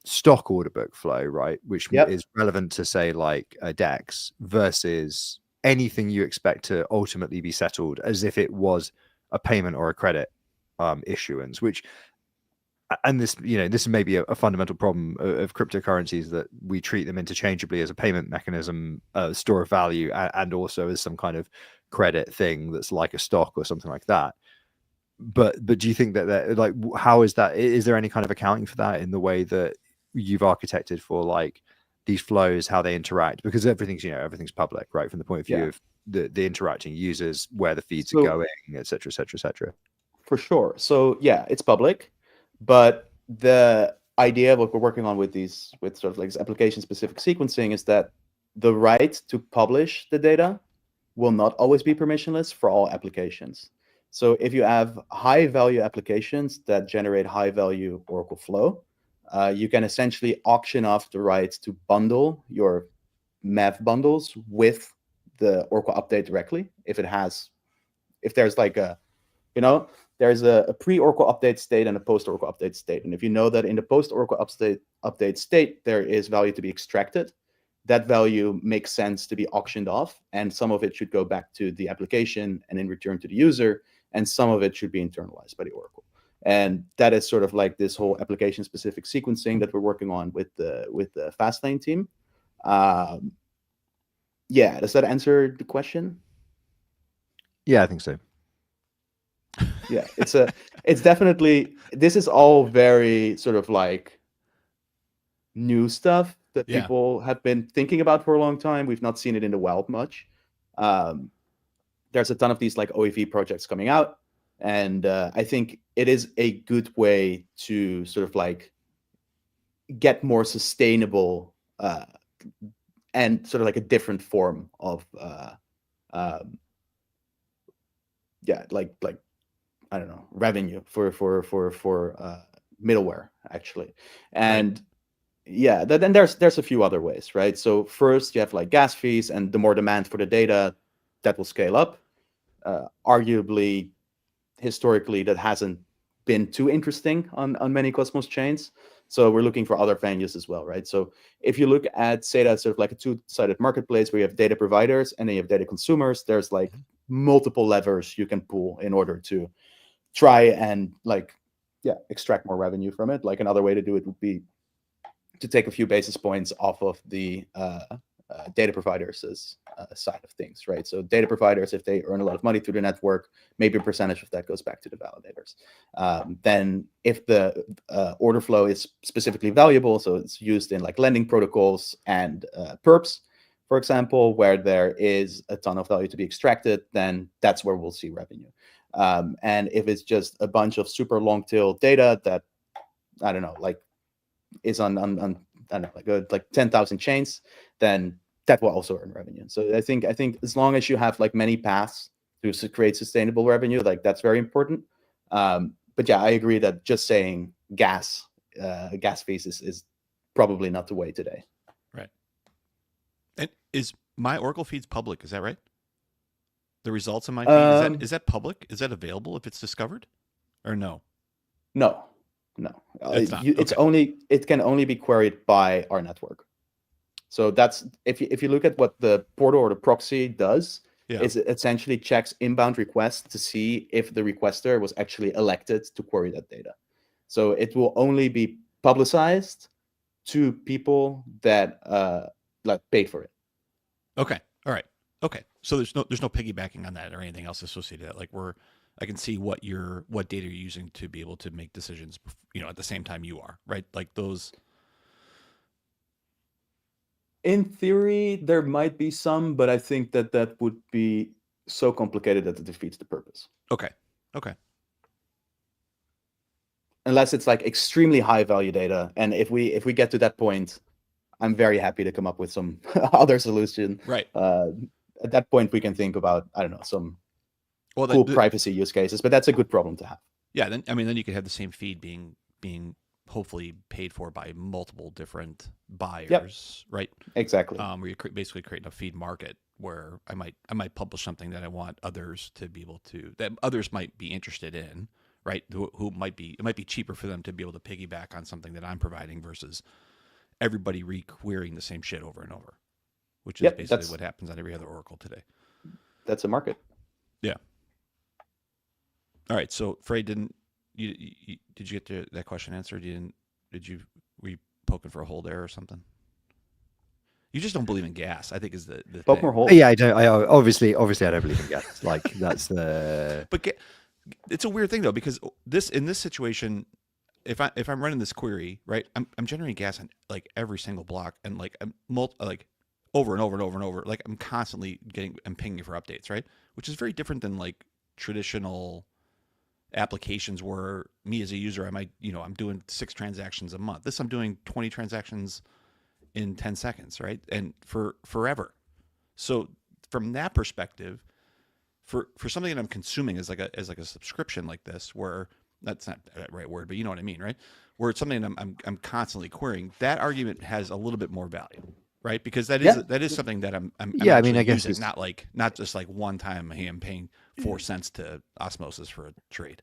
stock order book flow, right, which is relevant to say like a DEX, versus anything you expect to ultimately be settled as if it was a payment or a credit issuance, which, and this this may be a fundamental problem of cryptocurrencies, that we treat them interchangeably as a payment mechanism, store of value, and also as some kind of credit thing that's like a stock or something like that. But do you think that like, how is that? Is there any kind of accounting for that in the way that you've architected for like these flows, how they interact? Because everything's public, right, from the point of view of the interacting users, where the feeds are going, etc., etc., etc. For sure. So yeah, it's public. But the idea of what we're working on with sort of like this application-specific sequencing is that the right to publish the data will not always be permissionless for all applications. So if you have high-value applications that generate high-value Oracle flow, you can essentially auction off the right to bundle your MEV bundles with the Oracle update directly. If there's like there's a pre-Oracle update state and a post-Oracle update state. And if you know that in the post-Oracle update state, there is value to be extracted, that value makes sense to be auctioned off. And some of it should go back to the application and in return to the user. And some of it should be internalized by the Oracle. And that is sort of like this whole application-specific sequencing that we're working on with the Fastlane team. Does that answer the question? Yeah, I think so. Yeah, it's definitely, this is all very sort of like new stuff that people have been thinking about for a long time. We've not seen it in the wild much. There's a ton of these like OEV projects coming out, and I think it is a good way to sort of like get more sustainable and sort of like a different form of like I don't know, revenue for middleware actually. And yeah, then there's a few other ways, right? So first you have like gas fees, and the more demand for the data, that will scale up. Arguably, historically, that hasn't been too interesting on many Cosmos chains. So we're looking for other venues as well, right? So if you look at SATA, sort of like a two-sided marketplace where you have data providers and then you have data consumers, there's like multiple levers you can pull in order to try and extract more revenue from it. Like another way to do it would be to take a few basis points off of the data providers' side of things, right? So data providers, if they earn a lot of money through the network, maybe a percentage of that goes back to the validators. Then if the order flow is specifically valuable, so it's used in like lending protocols and perps, for example, where there is a ton of value to be extracted, then that's where we'll see revenue. And if it's just a bunch of super long tail data that, I don't know, like is on I don't know, like 10,000 chains, then that will also earn revenue. So I think as long as you have like many paths to create sustainable revenue, like that's very important. But yeah, I agree that just saying gas fees is probably not the way today. Right. And is my Oracle feeds public? Is that right? The results of my feed, is that public? Is that available if it's discovered, or no? No. It's not. It can only be queried by our network. So that's if you look at what the portal or the proxy does, is it essentially checks inbound requests to see if the requester was actually elected to query that data. So it will only be publicized to people that pay for it. Okay. All right. Okay. So there's no piggybacking on that or anything else associated with that. Like I can see what data you're using to be able to make decisions, at the same time you are, right? Like those. In theory, there might be some, but I think that would be so complicated that it defeats the purpose. Okay. Unless it's like extremely high value data, and if we get to that point, I'm very happy to come up with some other solution. Right. At that point, we can think about, I don't know, some cool privacy use cases, but that's a good problem to have. Yeah, then you could have the same feed being hopefully paid for by multiple different buyers, right? Exactly. Where you're basically creating a feed market where I might publish something that I want others to be able to, that others might be interested in, right? Who it might be cheaper for them to be able to piggyback on something that I'm providing versus everybody re-querying the same shit over and over, which is basically what happens on every other Oracle today. That's a market. Yeah. All right. So, Frey, did you get that question answered? Were you poking for a hole there or something? You just don't believe in gas, I think, is the poke thing. more holes. Yeah, I don't. I obviously I don't believe in gas. Like that's the. But it's a weird thing though, because in this situation, if I'm running this query, right, I'm generating gas on like every single block, and like I'm over and over and over and over. Like I'm constantly pinging for updates, right? Which is very different than like traditional applications where me as a user, I might, I'm doing 6 transactions a month. I'm doing 20 transactions in 10 seconds, right? And for forever. So from that perspective, for something that I'm consuming as like a subscription like this, where that's not the right word, but you know what I mean, right? Where it's something that I'm constantly querying, that argument has a little bit more value, right? Because that is something that I'm I guess using, not just like one time, hey, I'm paying 4 cents to Osmosis for a trade.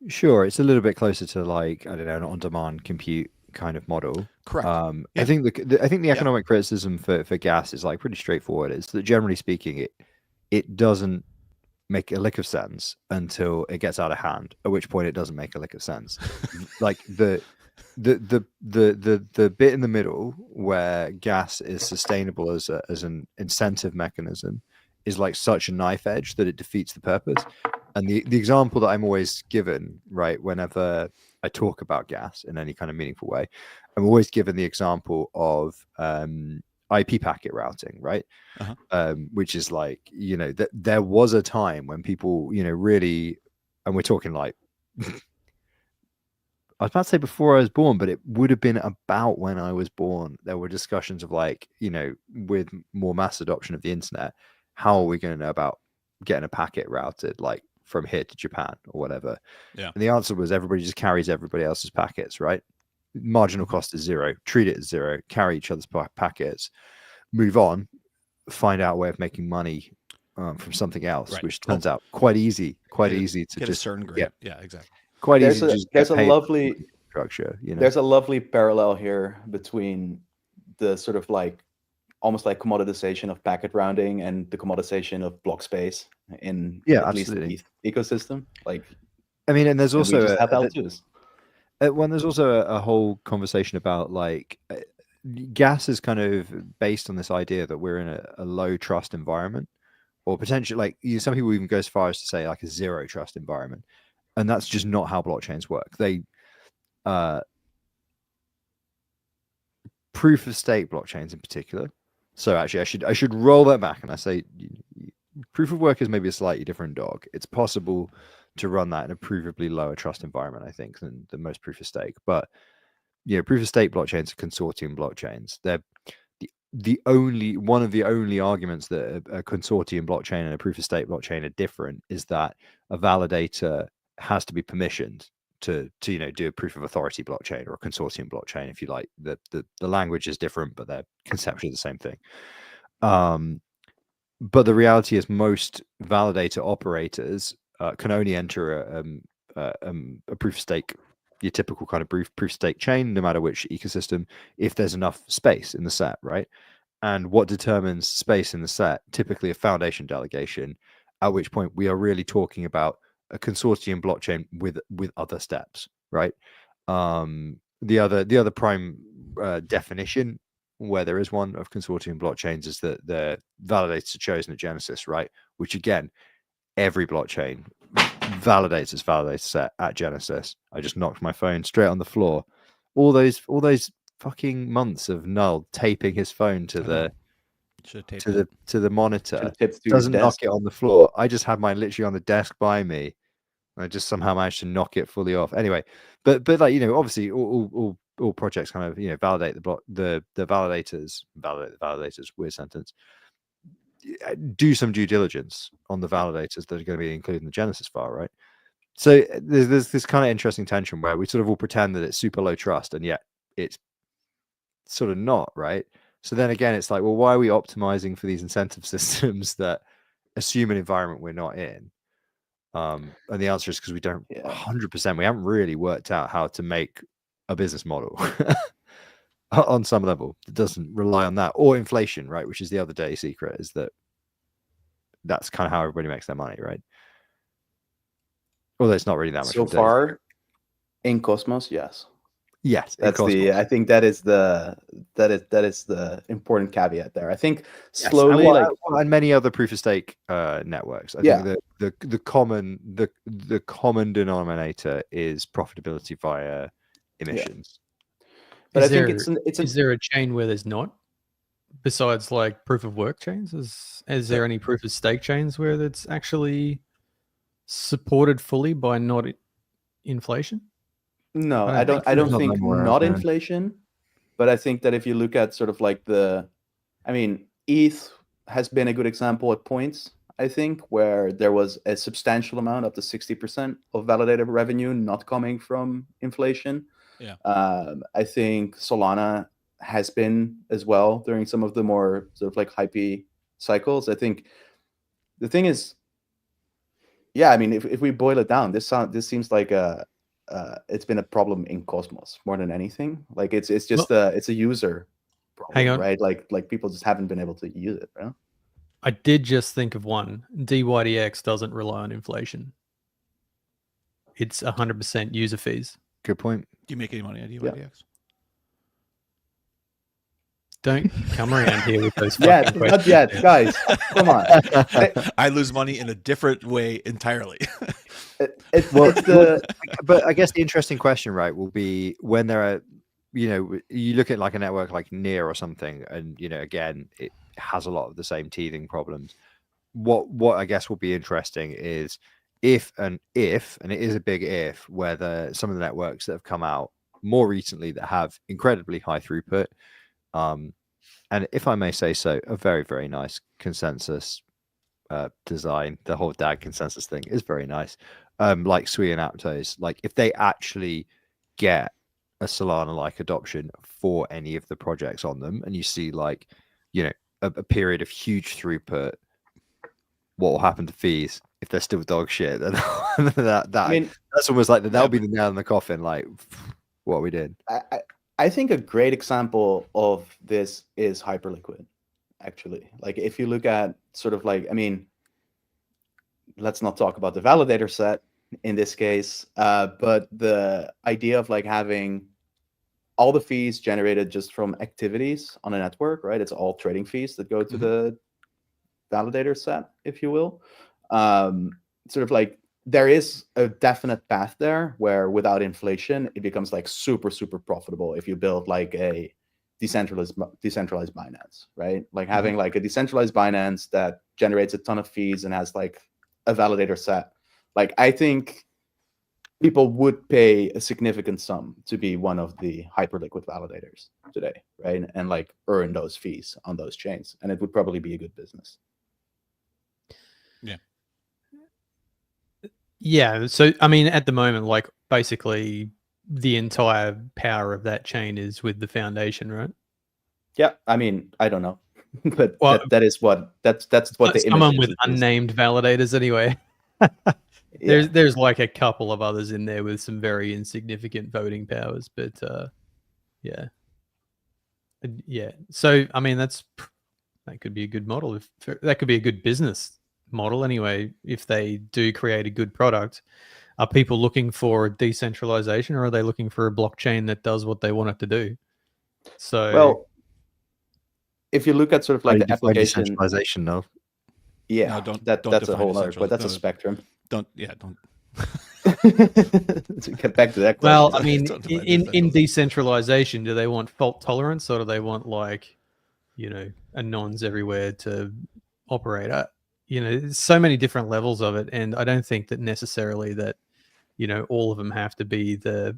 Sure, it's a little bit closer to like, I don't know, an on-demand compute kind of model. Correct. I think the economic criticism for gas is like pretty straightforward. It's that generally speaking, it doesn't make a lick of sense until it gets out of hand, at which point it doesn't make a lick of sense. Like the bit in the middle where gas is sustainable as an incentive mechanism is like such a knife edge that it defeats the purpose. And the example that I'm always given, right, whenever I talk about gas in any kind of meaningful way, I'm always given the example of IP packet routing, right? Which is like, there was a time when people, really, and we're talking like, I was about to say before I was born, but it would have been about when I was born. There were discussions of like, with more mass adoption of the internet, how are we going to know about getting a packet routed like from here to Japan or whatever. Yeah. And the answer was everybody just carries everybody else's packets, right? Marginal cost is zero. Treat it as zero. Carry each other's packets. Move on. Find out a way of making money from something else, Right. which turns out quite easy. Quite Get a- easy to Get just a certain grade. Yeah, exactly. quite There's easy a to just there's get a paid lovely structure. You know, there's a lovely parallel here between the sort of like almost like commoditization of packet rounding and the commoditization of block space in Yeah, at least the absolutely. ETH ecosystem. Like, I mean, and there's and we also just have a, L2s. when there's also a whole conversation about like gas is kind of based on this idea that we're in a low trust environment, or potentially like some people even go as far as to say like a zero trust environment, and that's just not how blockchains work. They proof of stake blockchains in particular. So actually, I should roll that back and I say proof of work is maybe a slightly different dog. It's possible to run that in a provably lower trust environment, I think, than most proof of stake. But proof of stake blockchains are consortium blockchains. They're the only one of the only arguments that a consortium blockchain and a proof of stake blockchain are different is that a validator has to be permissioned to do a proof of authority blockchain or a consortium blockchain, if you like. The language is different, but they're conceptually the same thing. But the reality is most validator operators can only enter a proof of stake, your typical kind of proof of stake chain, no matter which ecosystem, if there's enough space in the set, right? And what determines space in the set? Typically a foundation delegation, at which point we are really talking about a consortium blockchain with other steps, right? The other prime definition, where there is one, of consortium blockchains is that the validators are chosen at Genesis, right? Which again, every blockchain validates its validator set at Genesis. I just knocked my phone straight on the floor. All those fucking months of Null taping his phone to the monitor doesn't knock it on the floor. I just had mine literally on the desk by me. I just somehow managed to knock it fully off. Anyway, but like obviously all projects kind of validate the validators. Weird sentence. Do some due diligence on the validators that are going to be included in the Genesis file, right? So there's this kind of interesting tension where we sort of all pretend that it's super low trust, and yet it's sort of not, right? So then again, it's like, well, why are we optimizing for these incentive systems that assume an environment we're not in? And the answer is because we don't 100%. We haven't really worked out how to make a business model on some level that doesn't rely on that, or inflation, right? Which is the other dirty secret, is that's kind of how everybody makes their money, right? Although it's not really that much. So far, in Cosmos, yes. Yes, that's I think that is the important caveat there. I think slowly, and many other proof of stake networks. I think the common denominator is profitability via emissions. But I think is there a chain where there's not, besides like proof of work chains? Is there any proof of stake chains where it's actually supported fully by not inflation? No, I don't think not inflation, but I think that if you look at sort of like ETH has been a good example at points, I think, where there was a substantial amount, up to 60% of validated revenue not coming from inflation. Yeah. I think Solana has been as well during some of the more sort of like hypey cycles. I think the thing is, I mean, if we boil it down, this seems like it's been a problem in Cosmos more than anything. Like it's just it's a user problem, hang on, right? Like people just haven't been able to use it, right? I did just think of one. DYDX doesn't rely on inflation. It's 100% user fees. Good point. Do you make any money at DYDX? Yeah. Don't come around here with those fucking questions. Not yet, guys. Come on. I lose money in a different way entirely. But I guess the interesting question, right, will be when there are, you look at like a network like Near or something, and again, it has a lot of the same teething problems. What I guess will be interesting is if and it is a big if, whether some of the networks that have come out more recently that have incredibly high throughput, and if I may say so, a very, very nice consensus design, the whole DAG consensus thing is very nice. Like Sui and Aptos, like if they actually get a Solana-like adoption for any of the projects on them, and you see like, you know, a period of huge throughput, what will happen to fees if they're still dog shit? Then I mean, that's almost like that'll be the nail in the coffin. Like, what we did. I think a great example of this is Hyperliquid, actually. Like, if you look at sort of like, I mean, let's not talk about the validator set in this case, but the idea of like having all the fees generated just from activities on a network, right? It's all trading fees that go to the validator set, if you will. Sort of like, there is a definite path there where without inflation, it becomes like super, super profitable if you build like a decentralized Binance, right? Like having like a decentralized Binance that generates a ton of fees and has like a validator set. Like, I think people would pay a significant sum to be one of the Hyperliquid validators today, right? And like earn those fees on those chains. And it would probably be a good business. Yeah. So, I mean, at the moment, like basically the entire power of that chain is with the foundation, right? Yeah. I mean, I don't know, but Well, that's what the someone image with is. unnamed validators anyway. Yeah. There's like a couple of others in there with some very insignificant voting powers, but yeah. Yeah. So, I mean, that could be a good model. That could be a good business model anyway, if they do create a good product. Are people looking for decentralization, or are they looking for a blockchain that does what they want it to do? So, well, if you look at sort of like the Define application, decentralization, no. yeah, No, don't that's a define whole other, but that's a decentralized. spectrum. Don't. To get back to that question. well, I mean, Don't define in decentralization, do they want fault tolerance, or do they want like, you know, a nonce everywhere to operate? You know, there's so many different levels of it, and I don't think that necessarily that, you know, all of them have to be the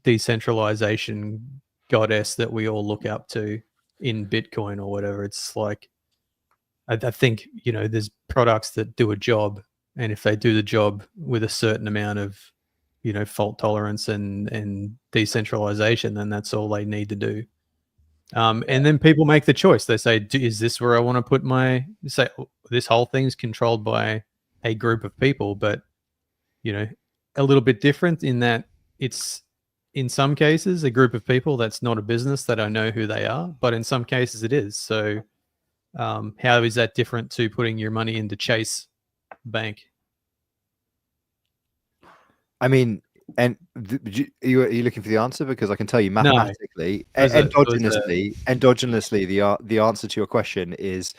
decentralization goddess that we all look up to in Bitcoin or whatever. It's like, I think, you know, there's products that do a job, and if they do the job with a certain amount of, you know, fault tolerance and decentralization, then that's all they need to do. And then people make the choice. They say, is this where I want to put this whole thing's controlled by a group of people, but, you know, a little bit different in that it's, in some cases, a group of people that's not a business that I know who they are, but in some cases it is. So how is that different to putting your money into Chase Bank? I mean, and are you looking for the answer? Because I can tell you mathematically, endogenously, the answer to your question is,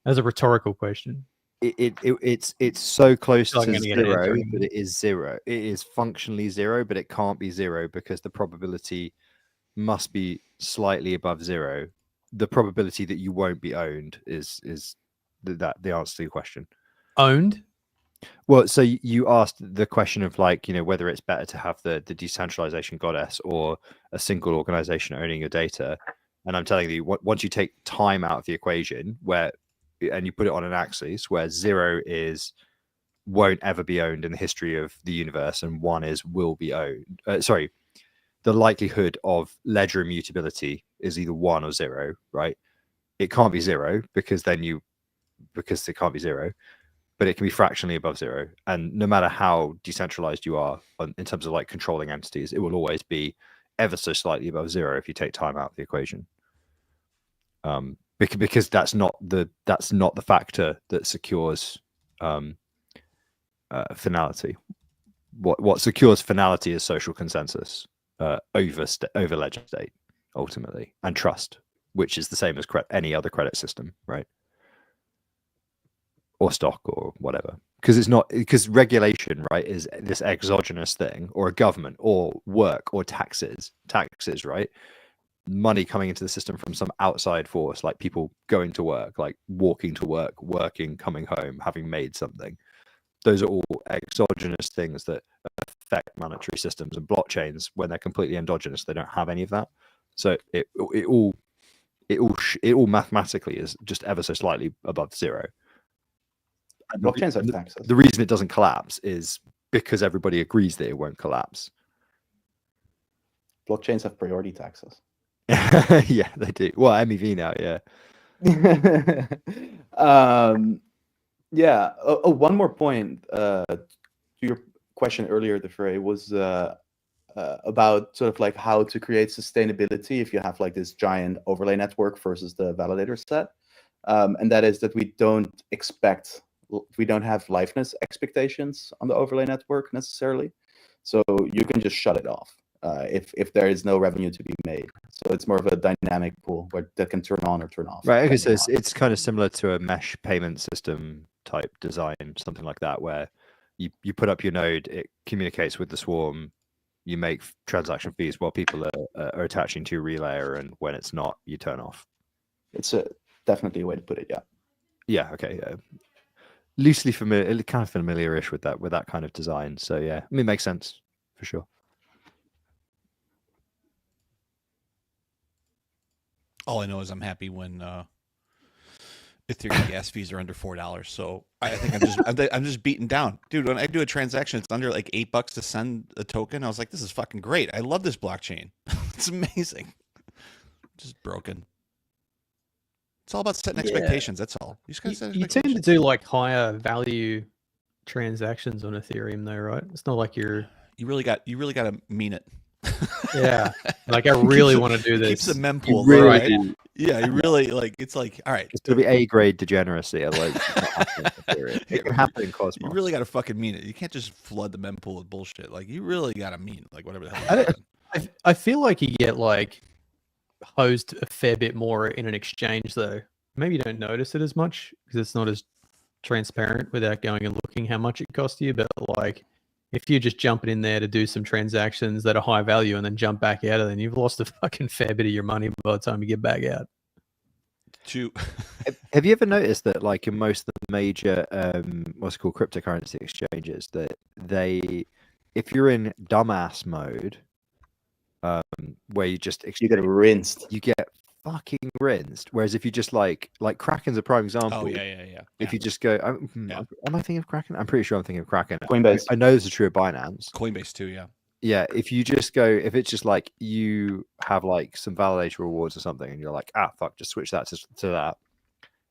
as a rhetorical question. It's so close So I'm to gonna get an answer zero anyway. that it is zero. It is functionally zero, but it can't be zero because the probability must be slightly above zero. The probability that you won't be owned is the answer to your question. Owned? Well, so you asked the question of like, you know, whether it's better to have the decentralization goddess or a single organization owning your data. And I'm telling you, once you take time out of the equation, and you put it on an axis where zero is won't ever be owned in the history of the universe, and one is will be owned. The likelihood of ledger immutability is either 1 or 0, right? It can't be 0 because it can't be 0. But it can be fractionally above 0. And no matter how decentralized you are in terms of like controlling entities, it will always be ever so slightly above 0 if you take time out of the equation. Because that's not the factor that secures finality. What secures finality is social consensus over ledger state ultimately, and trust, which is the same as any other credit system, right? Or stock or whatever, because regulation, right, is this exogenous thing, or a government or work or taxes, right? Money coming into the system from some outside force, like people going to work, like walking to work, working, coming home, having made something. Those are all exogenous things that affect monetary systems, and blockchains, when they're completely endogenous, they don't have any of that. So it all mathematically is just ever so slightly above 0. And the re- Blockchains have and taxes. the reason it doesn't collapse is because everybody agrees that it won't collapse. Blockchains have priority taxes. Yeah, they do. Well, MEV now, yeah. Yeah. Oh, one more point to your question earlier, DeFray, was about sort of like how to create sustainability if you have like this giant overlay network versus the validator set. And that is that we don't have liveness expectations on the overlay network necessarily. So you can just shut it off if there is no revenue to be made. So it's more of a dynamic pool that can turn on or turn off. Right. Okay, so depending on- it's kind of similar to a mesh payment system type design, something like that, where you put up your node, it communicates with the swarm, you make transaction fees while people are attaching to your relayer, and when it's not, you turn off. It's definitely a way to put it. Yeah. Yeah. Okay. Yeah. Loosely familiar, kind of familiar-ish with that kind of design. So yeah, I mean, it makes sense for sure. All I know is I'm happy when Ethereum gas fees are under $4. So I think I'm just beaten down, dude. When I do a transaction, it's under like $8 to send a token. I was like, this is fucking great. I love this blockchain. It's amazing. Just broken. It's all about setting expectations. That's all. You just gotta set You tend to expectations. do like higher value transactions on Ethereum, though, right? It's not like you're. You really got to mean it. Yeah, like I really want to do Keeps this. the mempool, You really right? do. Yeah, you really like. It's like, all right, It's going to be A-grade degeneracy. Otherwise, it's not happening in Ethereum. It can happen in Cosmos. you really got to fucking mean it. You can't just flood the mempool with bullshit. Like you really got to mean like whatever the hell. I you're don't- doing. I feel like you get like hosed a fair bit more in an exchange, though. Maybe you don't notice it as much because it's not as transparent without going and looking how much it cost you. But like, if you're just jumping in there to do some transactions that are high value and then jump back out of them, you've lost a fucking fair bit of your money by the time you get back out. Have you ever noticed that, like in most of the major, what's it called, cryptocurrency exchanges, that if you're in dumbass mode, where you just You get rinsed. you get fucking rinsed. Whereas if you just like Kraken's a prime example. Oh yeah. If you just go, Yeah. am I thinking of Kraken? I'm pretty sure I'm thinking of Kraken. Coinbase. I know this is true of Binance. Coinbase too, yeah. Yeah, if you just go, if it's just like you have like some validator rewards or something, and you're like, fuck, just switch that to that,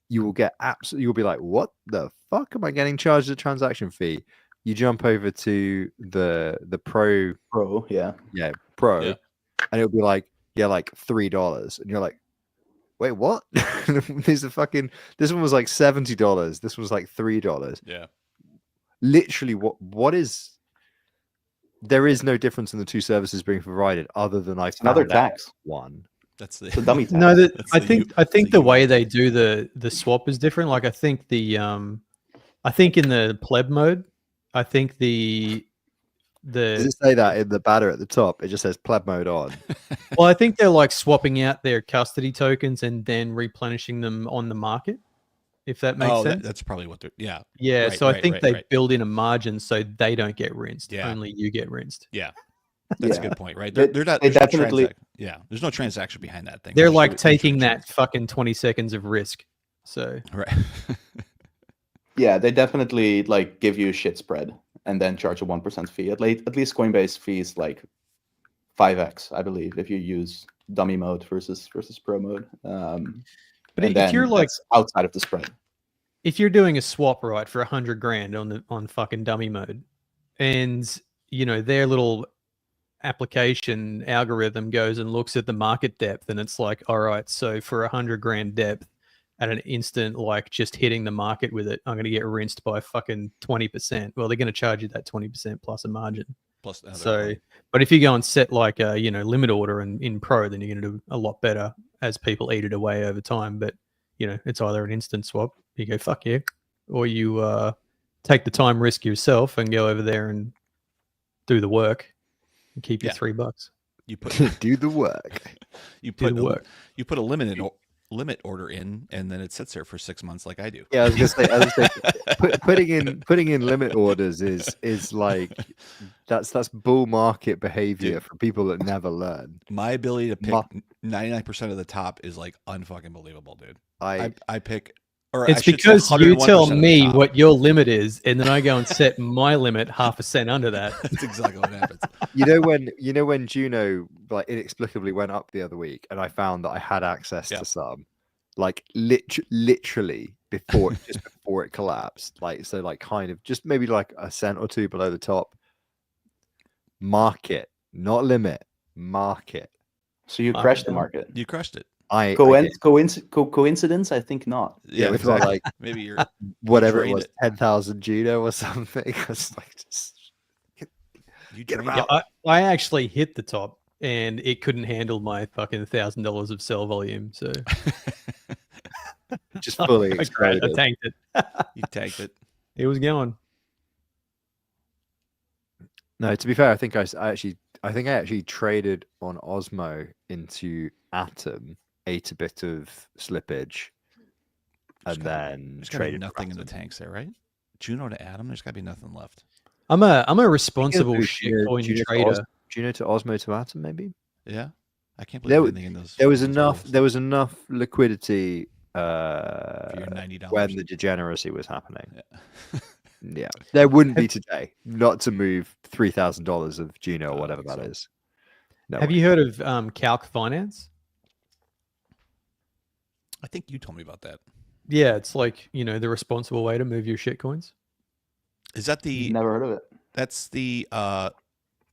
you will get absolutely, you'll be like, what the fuck am I getting charged a transaction fee? You jump over to the pro, Pro, yeah. pro, Yeah. and it'll be like, like $3, and you're like, wait, what? This one was like $70. This was like $3. Yeah. Literally, what is? There is no difference in the two services being provided, other than I Another found out tax. one. That's It's a the dummy tax. No, That's I the think U- I that's think the the way UI. they do the swap is different. Like I think I think in the pleb mode, I think Does the it say that in the banner at the top? It just says pleb mode on. well, I think they're like swapping out their custody tokens and then replenishing them on the market. If that makes sense. that's probably what they're yeah. Yeah, right, so I right, think right, they right. build in a margin so they don't get rinsed. Yeah. Only you get rinsed. That's a Yeah. good point, right? They- They're not they there's no definitely- there's no transaction behind that thing. They're There's like no- taking that fucking 20 seconds of risk. So right. Yeah, they definitely like give you a shit spread and then charge a 1% fee. At least Coinbase fees like 5x, I believe, if you use dummy mode versus pro mode. But and if you're then like that's outside of the spread. if you're doing a swap right for $100,000 on fucking dummy mode, and their little application algorithm goes and looks at the market depth, and it's like, all right, so for $100,000 depth at an instant, like just hitting the market with it, I'm going to get rinsed by fucking 20%. Well, they're going to charge you that 20% plus a margin. Plus another So, one. but if you go and set like a limit order in pro, then you're going to do a lot better as people eat it away over time. But it's either an instant swap, you go fuck yeah, or you take the time risk yourself and go over there and do the work and keep your Yeah. $3. You put Do the work. you Do put the work. you put a limit order in, and then it sits there for 6 months, like I do. Yeah, I was gonna say, putting in limit orders is like that's bull market behavior Dude. for people that never learn. My ability to pick Ma- 99% of the top is like unfucking believable, dude. I I pick Or It's I should say because you 101% tell of the me top. what your limit is, and then I go and set my limit half a cent under that. That's exactly what happens. You know when Juno like inexplicably went up the other week, and I found that I had access Yeah. to some, like literally just before it collapsed. Like so, like kind of just maybe like a cent or two below the top. Market, not limit. Market. So you Market crashed the down. market. You crushed it. I did. Coincidence? I think not. Yeah, it's not exactly. like Maybe you're whatever it drained was, it. 10,000 Juno or something. It's like just you Get 'em drained out. it. I actually hit the top, and it couldn't handle my fucking $1,000 of cell volume. So just fully I exploded. tanked it. You tanked it. It was going. No, to be fair, I think I actually traded on Osmo into Atom, ate a bit of slippage, There's and gotta- then There's gotta be traded for nothing in the Atom. tanks there, right? Juno to Atom, there's gotta be nothing left. I'm a responsible Juno- shitcoin Juno to trader. Juno to Osmo to Atom, maybe. Yeah, I can't There believe w- anything in those. There was those enough. areas There was enough liquidity for your $90. when the degeneracy was happening. Yeah. Yeah, there wouldn't be today. Not to move $3,000 of Juno I or don't whatever think that so. is. No Have way. you heard of Calc Finance? I think you told me about that. Yeah, it's like, the responsible way to move your shitcoins. Is that the? Never heard of it. That's the.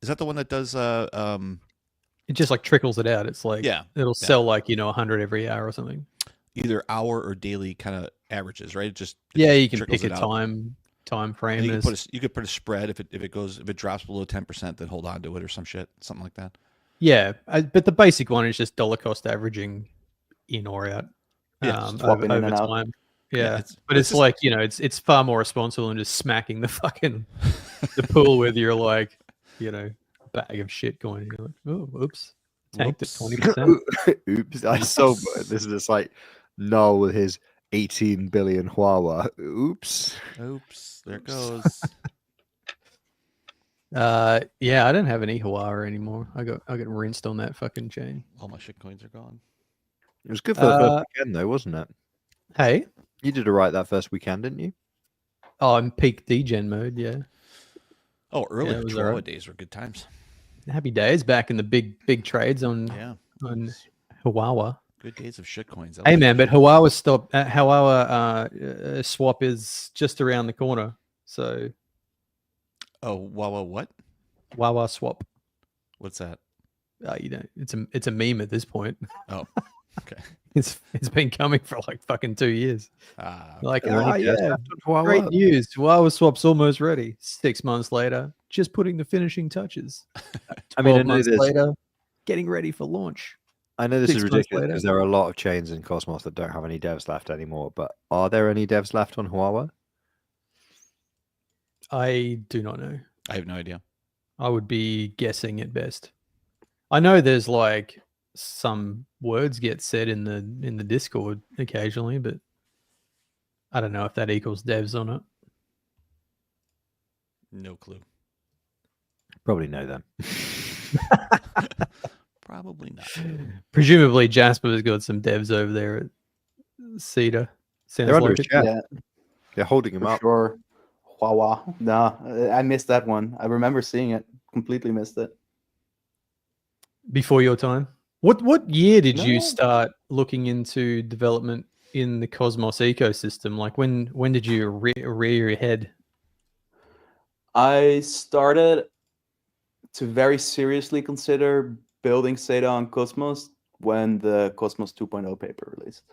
Is that the one that does? It just like trickles it out. It's like Yeah, it'll yeah. sell like 100 every hour or something. Either hour or daily kind of averages, right? It just Yeah, you can trickles pick a it out. time frame. And you and could put a spread if it drops below 10%, then hold on to it or some shit, something like that. yeah, but the basic one is just dollar cost averaging in or out. Yeah, swapping in and out. time. Yeah, it's- but it's just- like it's far more responsible than just smacking the fucking the pool with your like bag of shit going. You're like, oh, oops, tanked at Whoops. 20%. Oops, I sold. This is just like Noel with his 18 billion Huawei. Oops. Oops, there it goes. Yeah, I don't have any Huawei anymore. I got rinsed on that fucking chain. All my shit coins are gone. It was good for the first weekend, though, wasn't it? Hey, You did all right that first weekend, didn't you? oh, I'm peak degen mode. Yeah, Oh, early it was Chihuahua alright. days were good times. happy days back in the big trades on Yeah, Huawei. good days of shit coins. Hey man, but Huawei swap is just around the corner. So Oh, wow, what? Huawei swap. What's that? It's a meme at this point. Oh, okay. It's been coming for like fucking 2 years. Like, Are there any devs yeah, left on great Huawei? news. Huawei swap's almost ready. 6 months later, just putting the finishing touches. I mean, 12 months later, getting ready for launch. I know this 6 is months ridiculous later. because there are a lot of chains in Cosmos that don't have any devs left anymore. But are there any devs left on Huawei? I do not know. I have no idea. I would be guessing at best. I know there's like some words get said in the Discord occasionally, but I don't know if that equals devs or not. No clue. Probably know them. Probably not. Presumably Jasper's got some devs over there at Cedar. Sounds They're under like his it. chair. Yeah, They're holding him for up. sure. Huawei. No, I missed that one. I remember seeing it. Completely missed it. Before your time. What year did you No. start looking into development in the Cosmos ecosystem? Like when did you rear your head? I started to very seriously consider building SATA on Cosmos when the Cosmos 2.0 paper released.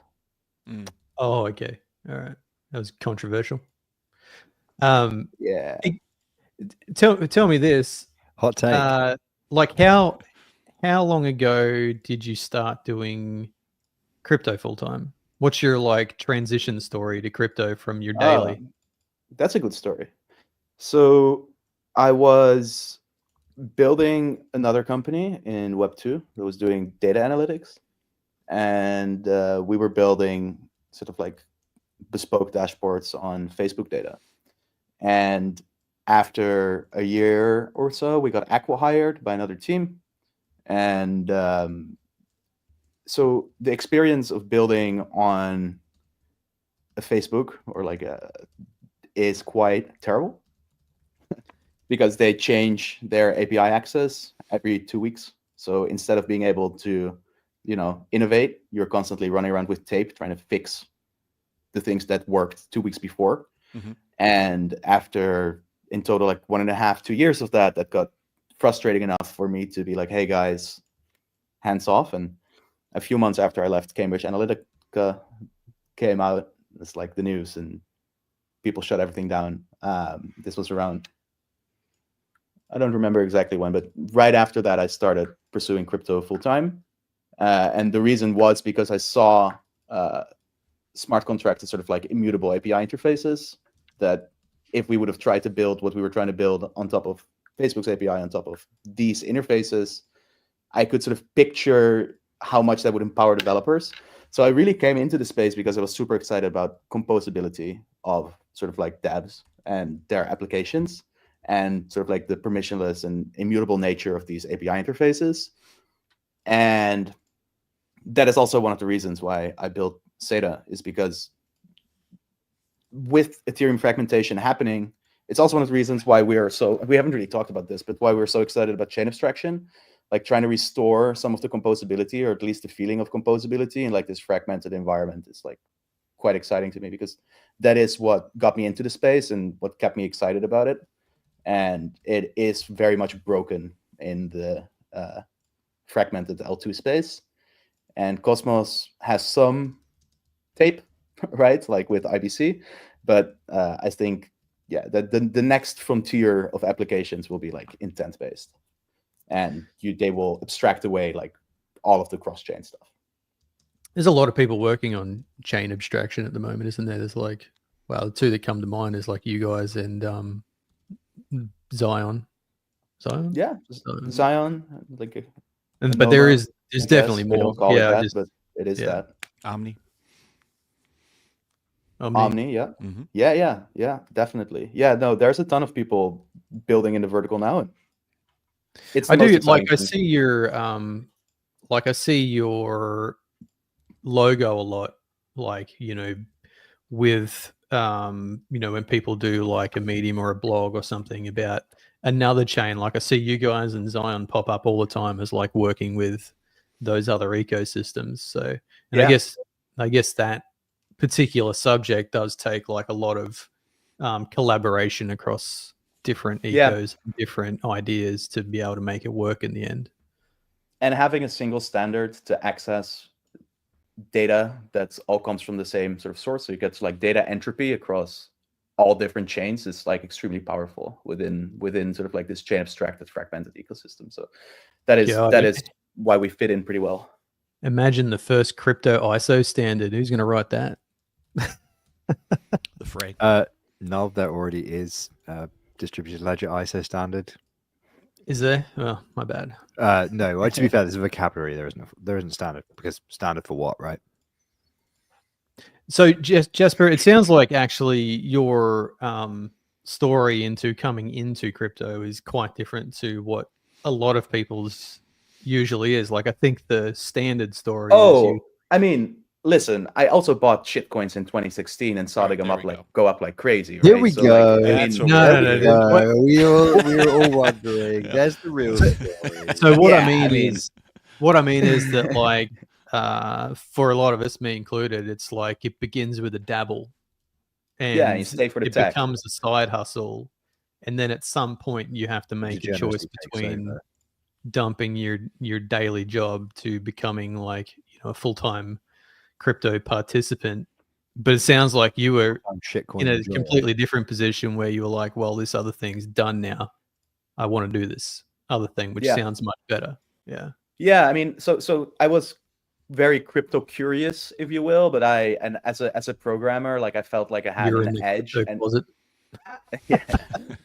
Oh, okay. All right. That was controversial. Yeah. Tell me this. Hot take. Like how long ago did you start doing crypto full time? What's your like transition story to crypto from your daily? That's a good story. So I was building another company in Web2 that was doing data analytics. And we were building sort of like bespoke dashboards on Facebook data. And after a year or so, we got acqui-hired by another team. And so the experience of building on a Facebook or like is quite terrible because they change their API access every 2 weeks. So instead of being able to, innovate, you're constantly running around with tape trying to fix the things that worked 2 weeks before. Mhm. And after in total like 1.5, 2 years of that got frustrating enough for me to be like, hey guys, hands off. And a few months after I left, Cambridge Analytica came out. It's like the news, and people shut everything down. This was around, I don't remember exactly when, but right after that, I started pursuing crypto full time. And the reason was because I saw smart contracts as sort of like immutable API interfaces that if we would have tried to build what we were trying to build on top of Facebook's API, on top of these interfaces, I could sort of picture how much that would empower developers. So I really came into the space because I was super excited about composability of sort of like devs and their applications, and sort of like the permissionless and immutable nature of these API interfaces. And that is also one of the reasons why I built Seda, is because with Ethereum fragmentation happening, it's also one of the reasons why we haven't really talked about this, but why we're so excited about chain abstraction, like trying to restore some of the composability, or at least the feeling of composability in like this fragmented environment is like quite exciting to me, because that is what got me into the space and what kept me excited about it. And it is very much broken in the fragmented L2 space. And Cosmos has some tape, right? Like with IBC, but I think, yeah, the next frontier of applications will be like intent based, and they will abstract away like all of the cross-chain stuff. There's a lot of people working on chain abstraction at the moment, isn't there? There's like, well, the two that come to mind is like you guys and Zion. Yeah, Zion, like. But there's definitely we more. don't call it that, but it is that. Omni. Omni, yeah. Mm-hmm. Yeah, definitely. Yeah, no, there's a ton of people building in the vertical now. I do like. I see your logo a lot. Like, with when people do like a Medium or a blog or something about another chain, like I see you guys and Zion pop up all the time as like working with those other ecosystems. So, and I guess that particular subject does take like a lot of collaboration across different ecos, different ideas to be able to make it work in the end. And having a single standard to access data that's all comes from the same sort of source, so you get like data entropy across all different chains, is like extremely powerful within sort of like this chain abstracted fragmented ecosystem. So that is why we fit in pretty well. Imagine the first crypto ISO standard. Who's going to write that? The Fray. No, that already is distributed ledger ISO standard. Is there? Oh, my bad. No, well, to be fair, there's a vocabulary. There isn't standard, because standard for what, right? So, Jesper, it sounds like actually your story into coming into crypto is quite different to what a lot of people's usually is. Like, I think the standard story. I mean, listen, I also bought shitcoins in 2016 and saw them go up like crazy. Right? There we go. No. We were all wondering. That's the real story. So what I mean is that like for a lot of us, me included, it's like it begins with a dabble, and you stay for the it tech. becomes a side hustle, and then at some point you have to make a choice between dumping your daily job to becoming like a full-time crypto participant. But it sounds like you were in a completely different position where you were like, well, this other thing's done now, I want to do this other thing, which sounds much better. I mean, so I was very crypto curious, if you will, but as a programmer, like I felt like I had an edge. Was it?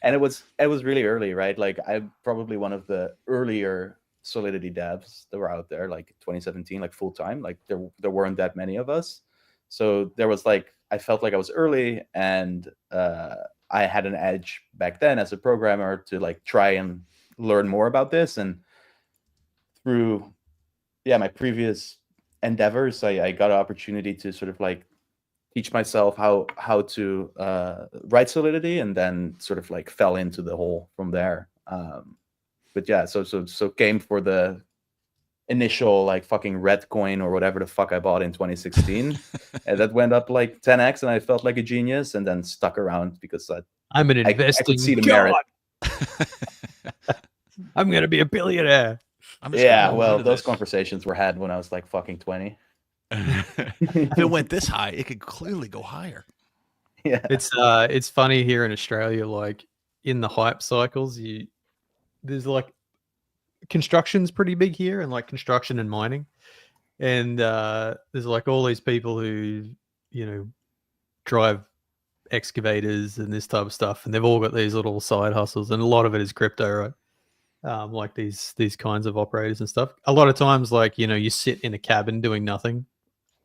And it was really early, right? Like I'm probably one of the earlier Solidity devs that were out there, like 2017, like full time. Like there weren't that many of us, so there was like I felt like I was early, and I had an edge back then as a programmer to like try and learn more about this. And through my previous endeavors, I got an opportunity to sort of like teach myself how to write Solidity, and then sort of like fell into the hole from there. But yeah, so came for the initial like fucking red coin or whatever the fuck I bought in 2016, and that went up like 10x, and I felt like a genius, and then stuck around because I'm an I investing could see the merit. I'm gonna be a billionaire. I'm just Yeah, gonna well, hold on to those this. conversations were had when I was like fucking 20. If it went this high, it could clearly go higher. Yeah, It's funny here in Australia, like in the hype cycles, there's like construction's pretty big here, and like construction and mining, and there's like all these people who drive excavators and this type of stuff, and they've all got these little side hustles, and a lot of it is crypto, right? Like these kinds of operators and stuff. A lot of times, like you sit in a cabin doing nothing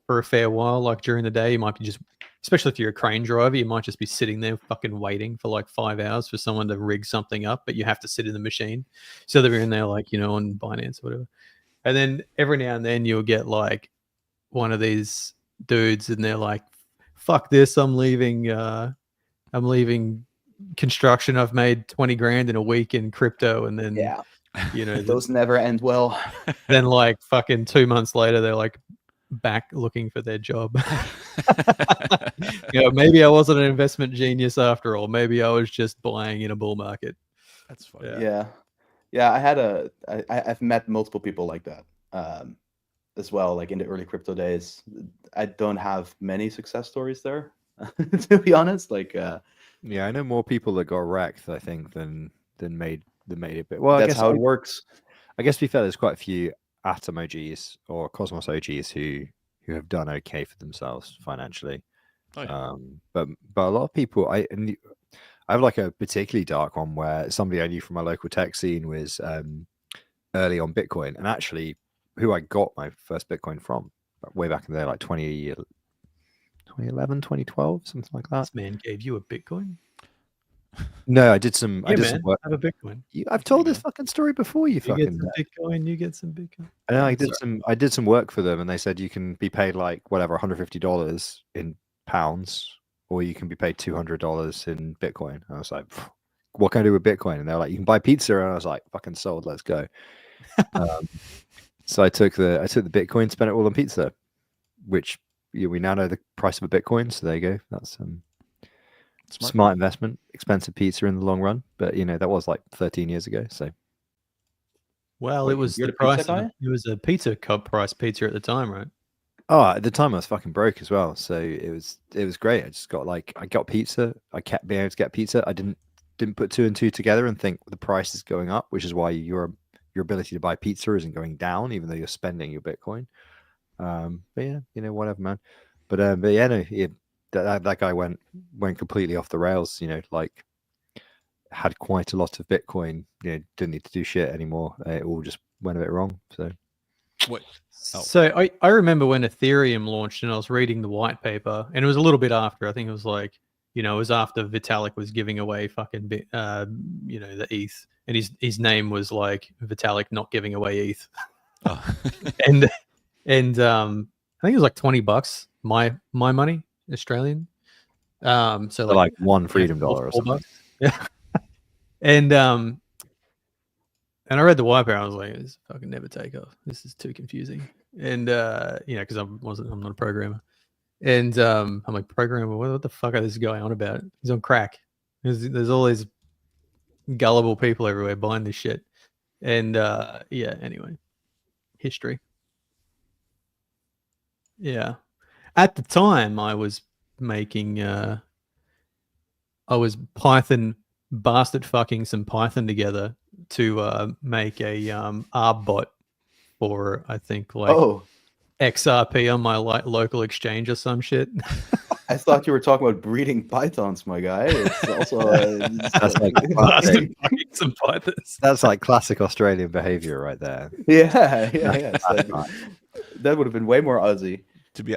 for a fair while. Like during the day, you might be just, especially if you're a crane driver, you might just be sitting there fucking waiting for like 5 hours for someone to rig something up, but you have to sit in the machine. So they're in there like on Binance or whatever. And then every now and then you'll get like one of these dudes, and they're like, "Fuck this! I'm leaving construction. I've made 20 grand in a week in crypto," and then yeah, those those never end well. then like fucking 2 months later they're like back looking for their job. Maybe I wasn't an investment genius after all. Maybe I was just buying in a bull market. That's funny. Yeah. I've met multiple people like that as well, like in the early crypto days. I don't have many success stories there, to be honest. Like Yeah, I know more people that got wrecked, I think, than made it bit. Well, that's how it works. I guess to be fair, there's quite a few Atom OGs or Cosmos OGs who have done okay for themselves financially. Oh, yeah. But a lot of people, I have like a particularly dark one where somebody I knew from my local tech scene was early on Bitcoin, and actually who I got my first Bitcoin from way back in the day, like 2011, 2012, something like that. This man gave you a Bitcoin? No, I did some. Yeah, I did man, some work. have a Bitcoin. I've told this fucking story before. You You fucking. get some Bitcoin. You get some Bitcoin. I know. Sorry. I did some work for them, and they said you can be paid like whatever $150 in pounds, or you can be paid $200 in Bitcoin. And I was like, what can I do with Bitcoin? And they're like, you can buy pizza, and I was like, fucking sold. Let's go. So I took the Bitcoin, spent it all on pizza, which we now know the price of a Bitcoin. So there you go. That's smart investment. Expensive pizza in the long run, but that was like 13 years ago. So Well, Wait, it was you're the the pizza price. guy? It was a pizza cup price pizza at the time, right? oh, at the time I was fucking broke as well. So it was great. I just got I got pizza. I kept being able to get pizza. I didn't put two and two together and think the price is going up, which is why your ability to buy pizza isn't going down, even though you're spending your Bitcoin. But yeah, whatever, man. But yeah, no, that guy went completely off the rails. Like had quite a lot of Bitcoin. Didn't need to do shit anymore. It all just went a bit wrong. So What? Oh. So I remember when Ethereum launched, and I was reading the white paper, and it was a little bit after. I think it was like it was after Vitalik was giving away fucking the ETH, and his name was like Vitalik not giving away ETH. Oh. and I think it was like $20 my money Australian. So like one freedom dollar or $4. something. Yeah. And I read the white paper. I was like, this fucking never take off. This is too confusing. And because I'm not a programmer. And I'm like, programmer, what the fuck is this guy on about? He's on crack. There's all these gullible people everywhere buying this shit. And anyway, history. Yeah. At the time, I was making, I was Python bastard fucking some Python together to make a ARB bot for, I think, like XRP on my local exchange or some shit. I thought you were talking about breeding pythons, my guy. It's also That's like Bastard fucking some Pythons. that's like classic Australian behavior right there. yeah. That would have been way more Aussie. To be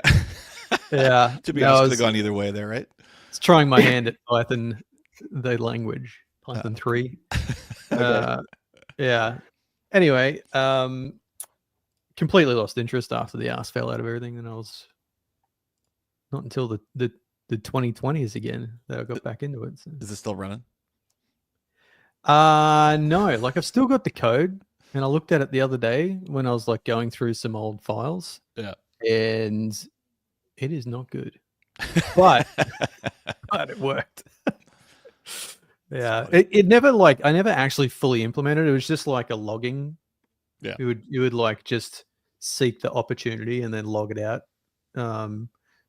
Yeah. to be No, honest, I could was have gone either way there, right? trying my hand at Python, the language, Python 3. Yeah. Anyway, completely lost interest after the ass fell out of everything, and I was not until the 2020s again that I got back into it. So. Is it still running? No, like I've still got the code, and I looked at it the other day when I was like going through some old files. Yeah. And it is not good, but it worked. Yeah, it never I never actually fully implemented. It was just like a logging. Yeah, you would like just seek the opportunity and then log it out,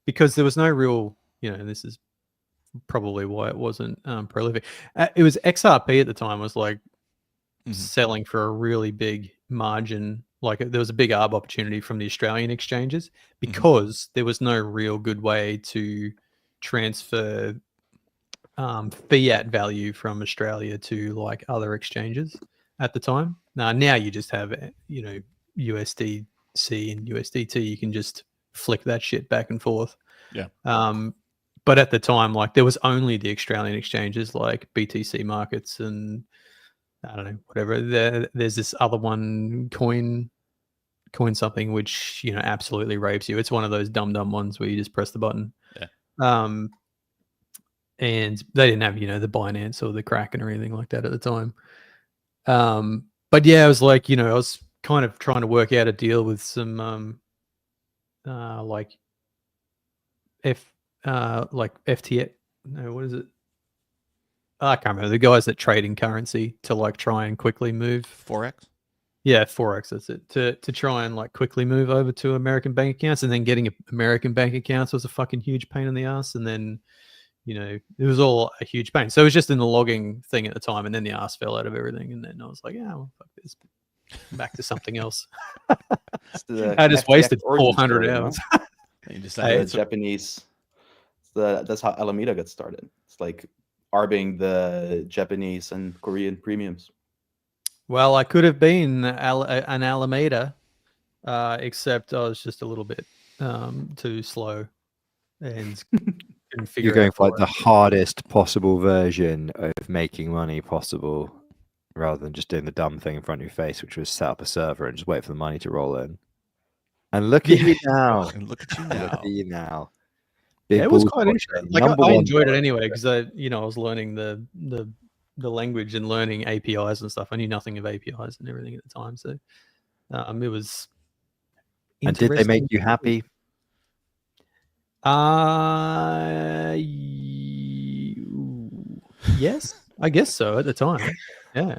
because there was no real, and this is probably why it wasn't prolific. It was XRP at the time was like selling for a really big margin. Like there was a big arb opportunity from the Australian exchanges because there was no real good way to transfer fiat value from Australia to like other exchanges at the time. Now you just have, USDC and USDT. You can just flick that shit back and forth. Yeah. But at the time, like there was only the Australian exchanges like BTC Markets and I don't know, whatever. There's this other one, coin something, which absolutely rapes you. It's one of those dumb ones where you just press the button. Yeah. And they didn't have the Binance or the Kraken or anything like that at the time. But yeah, I was like, I was kind of trying to work out a deal with some like FTX. No, what is it? I can't remember, the guys that trade in currency to like try and quickly move. Forex. Yeah, Forex. That's it. To try and like quickly move over to American bank accounts, and then getting American bank accounts was a fucking huge pain in the ass. And then, it was all a huge pain. So it was just in the logging thing at the time, and then the ass fell out of everything. And then I was like, yeah, well, fuck this. Back to something else. I just wasted 400 hours. You decided Japanese. That's how Alameda got started. It's like arbing the Japanese and Korean premiums. Well, I could have been an Alameda, except I was just a little bit too slow and couldn't figure You're going out for like the hardest possible version of making money possible, rather than just doing the dumb thing in front of your face, which was set up a server and just wait for the money to roll in. And look at you now. And look at you Look now. at you now. It was quite interesting. Like I enjoyed it one. anyway because I was learning the language and learning APIs and stuff. I knew nothing of APIs and everything at the time, so it was. And did they make you happy? Yes, I guess so at the time. Yeah.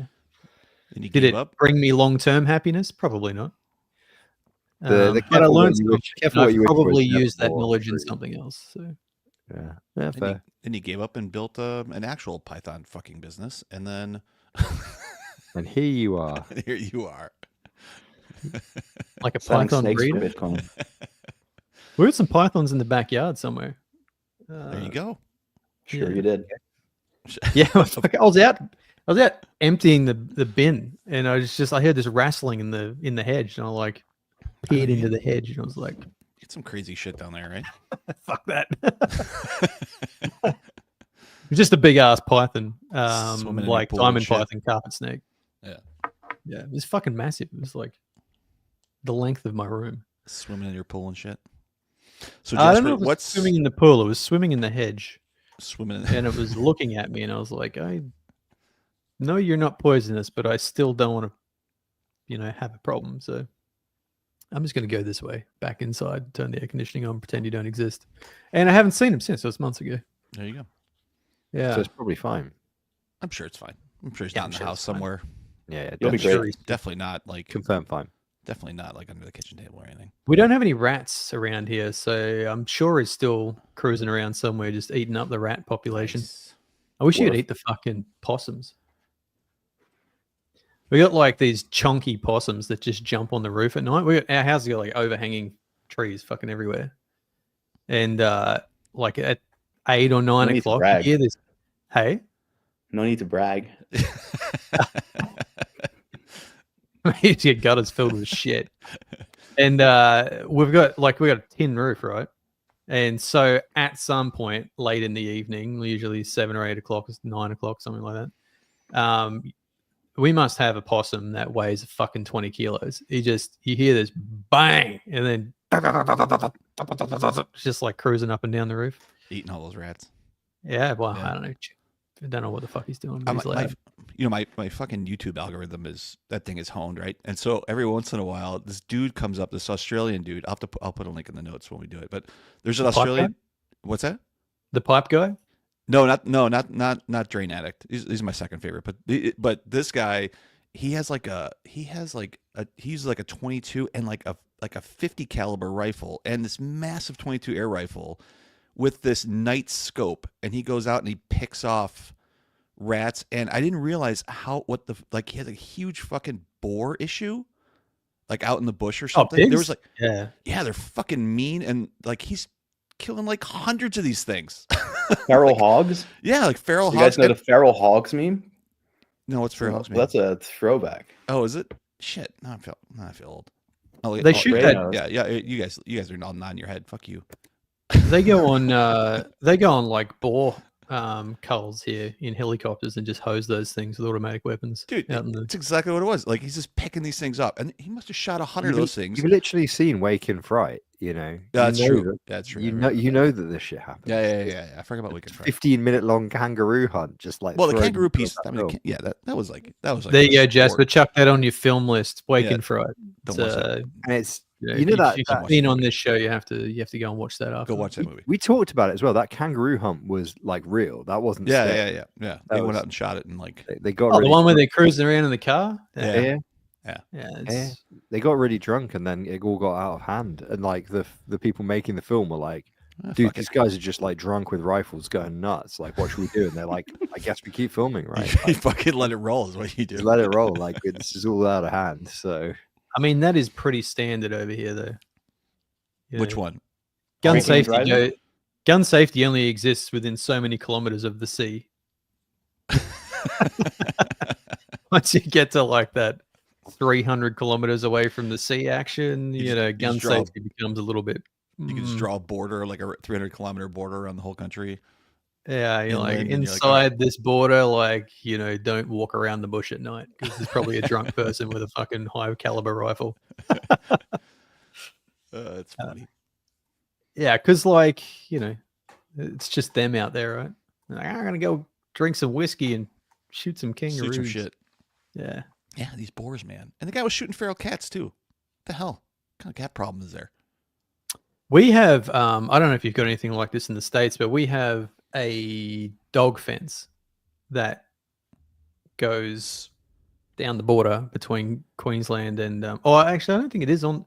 And you Did gave it up? bring me long-term happiness? Probably not. The But I careful what learned you something. wish- careful what I've you wish for is probably never used that more knowledge in free. something else. So. Yeah, And fair. you gave up and built an actual Python fucking business, and then And here you are. here you are. Like a Selling Python snakes for breeder. Bitcoin. We had some Pythons in the backyard somewhere. There you go. Sure, yeah. you did. Yeah, I was out emptying the bin, and I heard this rustling in the hedge, and I like peered into the hedge, and I was like, Get some crazy shit down there, right? "Fuck that!" It was just a big ass python, Swimming in your like pool and diamond shit. python, carpet snake. Yeah. Yeah, it was fucking massive. It was like the length of my room. Swimming in your pool and shit. So I don't know Jasper, if it was what's swimming in the pool. It was swimming in the hedge. swimming in And it was looking at me, and I was like, I know you're not poisonous, but I still don't want to, have a problem. So I'm just going to go this way, back inside, turn the air conditioning on, pretend you don't exist. And I haven't seen him since. It was months ago. There you go. Yeah. So it's probably fine. I'm sure it's fine. I'm sure he's Yeah, not I'm in the sure house it's fine. somewhere. Yeah, You'll be definitely. great. Definitely not like Confirm fine. definitely not like under the kitchen table or anything. We don't have any rats around here, so I'm sure he's still cruising around somewhere, just eating up the rat population. Nice. I wish What you'd if- eat the fucking possums. We got like these chunky possums that just jump on the roof at night. Our house has got like overhanging trees fucking everywhere. And like at 8 or 9 need to o'clock, you brag. hear this. Hey, No need to brag. your gutters filled with shit. And we've got a tin roof, right? And so at some point late in the evening, usually 7 or 8 o'clock, 9 o'clock, something like that, we must have a possum that weighs fucking 20 kilos. You hear this bang, and then just like cruising up and down the roof. Eating all those rats. Yeah, well, Yeah. I don't know. I don't know what the fuck he's doing. But I'm, he's loud. my fucking YouTube algorithm that thing is honed, right? And so every once in a while, this dude comes up, this Australian dude. I'll put a link in the notes when we do it. But there's an The pipe Australian. What's that? The pipe guy. No, not Drain Addict. He's my second favorite. But this guy, he's like a 22 and like a 50 caliber rifle and this massive 22 air rifle with this night scope, and he goes out and he picks off rats. And I didn't realize he has a huge fucking boar issue, like out in the bush or something. There was pigs? like, Yeah. they're fucking mean, and like he's killing like hundreds of these things. Feral hogs. Yeah, like feral You hogs. guys know the feral hogs meme? No, what's feral hogs? Well, that's a throwback. Oh, is it? Shit. I feel old. Oh, They shoot Ray that. knows. Yeah. You guys are all nodding your head. Fuck you. They go on. They go on like boar culls here in helicopters and just hose those things with automatic weapons. Dude, out in the... it's exactly what it was. Like, he's just picking these things up. And he must have shot 100 of those things. You've literally seen Wake in Fright, you know. That's You know true. that- That's true. You know that this shit happens. Yeah. I forgot about Weekend Friday. 15-minute long kangaroo hunt, just like. Well, the throwing kangaroo people piece. at I that mean, film. yeah, that was like. There you go, sport. Jasper. Chuck that on your film list. Wake Yeah. and Fright. Don't It's, watch that. And it's you you know if that- you've that- been on this show, you have to go and watch that after. Go watch that movie. we talked about it as well. That kangaroo hunt was like real. That wasn't. Yeah. staged. They That went was- out and shot it and like. They got Oh, really the one where drunk. they're cruising around in the car. Yeah. Yeah, it's, They got really drunk and then it all got out of hand. And like the people making the film were like, dude, Fuck it. these guys are just like drunk with rifles going nuts. Like, what should we do? And they're like, I guess we keep filming, right? You fucking let it roll is what you do. Just let it roll. Like, this is all out of hand. So I mean, that is pretty standard over here, though. You Which know, one? Gun Drinking and safety. driving? Gun safety only exists within so many kilometers of the sea. Once you get to like that 300 kilometers away from the sea action, You you just- know, you gun just draw- safety becomes a little bit. You can just draw a border, like a 300-kilometer border around the whole country. Yeah, you're like inland, and you're like, inside alright. this border, like, you know, don't walk around the bush at night because there's probably a drunk person with a fucking high caliber rifle. It's funny. Yeah, because like, you know, it's just them out there, right? They're like, I'm gonna go drink some whiskey and shoot some kangaroos. Shoot some shit. Yeah. Yeah, these boars, man. And the guy was shooting feral cats too. What the hell? What kind of cat problem is there? We have I don't know if you've got anything like this in the States, but we have a dog fence that goes down the border between Queensland and actually I don't think it is on.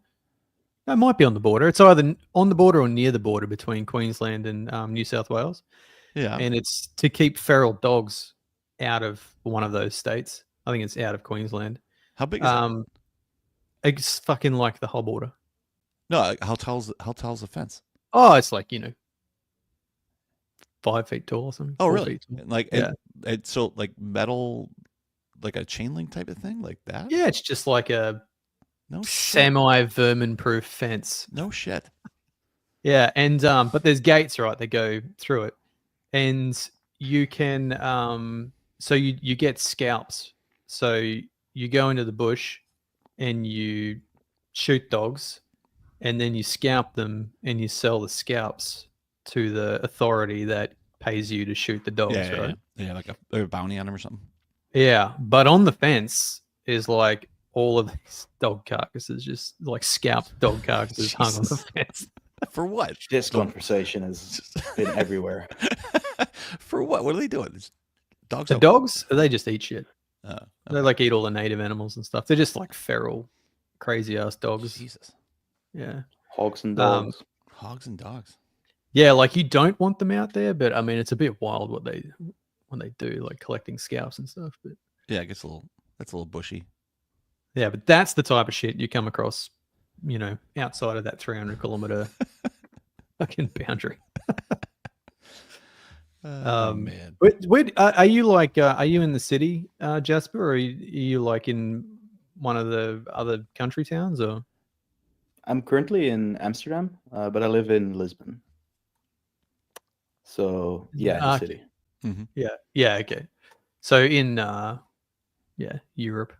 No, it might be on the border. It's either on the border or near the border between Queensland and New South Wales, Yeah. and it's to keep feral dogs out of one of those states. I think it's out of Queensland. How big is it? It's fucking like the whole border. No, like, how tall's the fence? Oh, it's like, you know, 5 feet tall or something. Oh, 4 really? feet tall. Like, Yeah. so like metal, like a chain link type of thing, like that? Yeah, it's just like a No shit. semi-vermin-proof fence. No shit. Yeah, and but there's gates, right, that go through it, and you can so you get scalps. So you go into the bush and you shoot dogs, and then you scalp them and you sell the scalps to the authority that pays you to shoot the dogs, Yeah, right? yeah, like a bounty on him or something. Yeah, but on the fence is like all of these dog carcasses, just like scalped dog carcasses hung on the Jesus. fence. For what? This conversation has been everywhere. For what? What are they doing? It's dogs. The out- dogs, they just eat shit. Oh, They like eat all the native animals and stuff. They're just like feral, crazy ass dogs. Jesus. Yeah. Hogs and Um, dogs. Hogs and dogs. Yeah, like you don't want them out there, but I mean it's a bit wild what they do, like collecting scalps and stuff. But Yeah, it gets that's a little bushy. yeah, but that's the type of shit you come across, you know, outside of that 300-kilometer fucking boundary. Oh Um, man. Are you like are you in the city, Jasper, or are you like in one of the other country towns, or? I'm currently in Amsterdam, but I live in Lisbon. So yeah, in the Ah, city. Yeah, okay. So in Europe.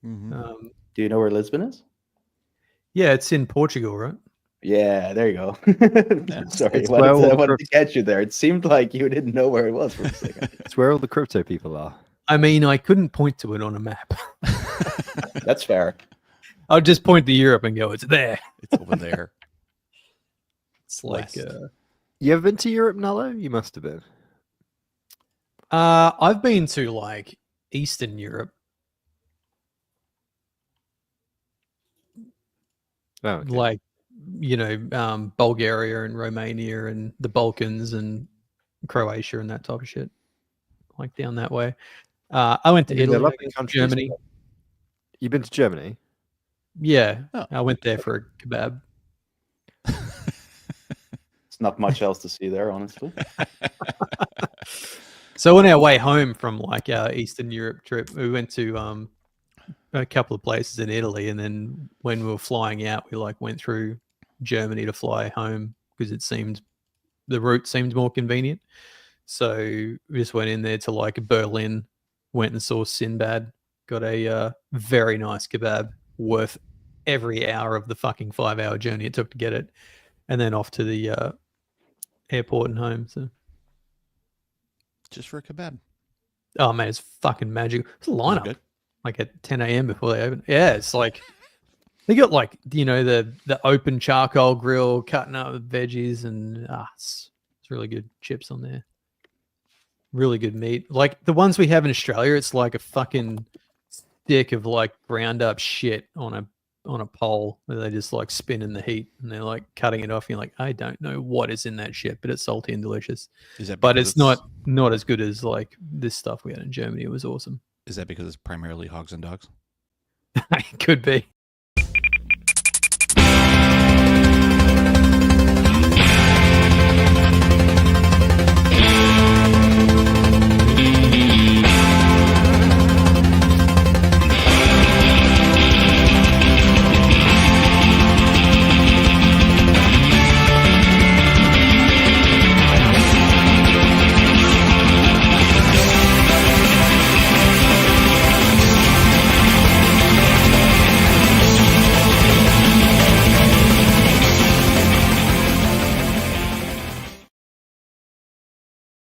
Mhm. Do you know where Lisbon is? Yeah, it's in Portugal, right? Yeah, there you go. Sorry, It's where all I the wanted to catch you there. It seemed like you didn't know where it was for a second. It's where all the crypto people are. I mean, I couldn't point to it on a map. That's fair. I'll just point to Europe and go, it's there. It's over there. It's like, West. You ever been to Europe, Nullo? You must have been. I've been to like Eastern Europe. Oh, okay. Like, you know, Bulgaria and Romania and the Balkans and Croatia and that type of shit. Like down that way. I went to I mean, they're Italy, lovely I guess, countries, Germany. but- You've been to Germany? Yeah, Oh. I went there for a kebab. It's not much else to see there, honestly. So on our way home from like our Eastern Europe trip, we went to a couple of places in Italy, and then when we were flying out, we like went through Germany to fly home because the route seemed more convenient. So we just went in there to like Berlin, went and saw Sinbad, got a very nice kebab worth every hour of the fucking 5-hour journey it took to get it, and then off to the airport and home. So, Just for a kebab. oh man, it's fucking magical. It's a Was it lineup good? like at 10 a.m. before they open. Yeah, it's like they got like, you know, the open charcoal grill, cutting up the veggies, and it's really good chips on there. Really good meat. Like the ones we have in Australia, it's like a fucking stick of like ground up shit on a pole that they just like spin in the heat, and they're like cutting it off. And you're like, I don't know what is in that shit, but it's salty and delicious. Is that But because it's not as good as like this stuff we had in Germany. It was awesome. Is that because it's primarily hogs and dogs? It could be.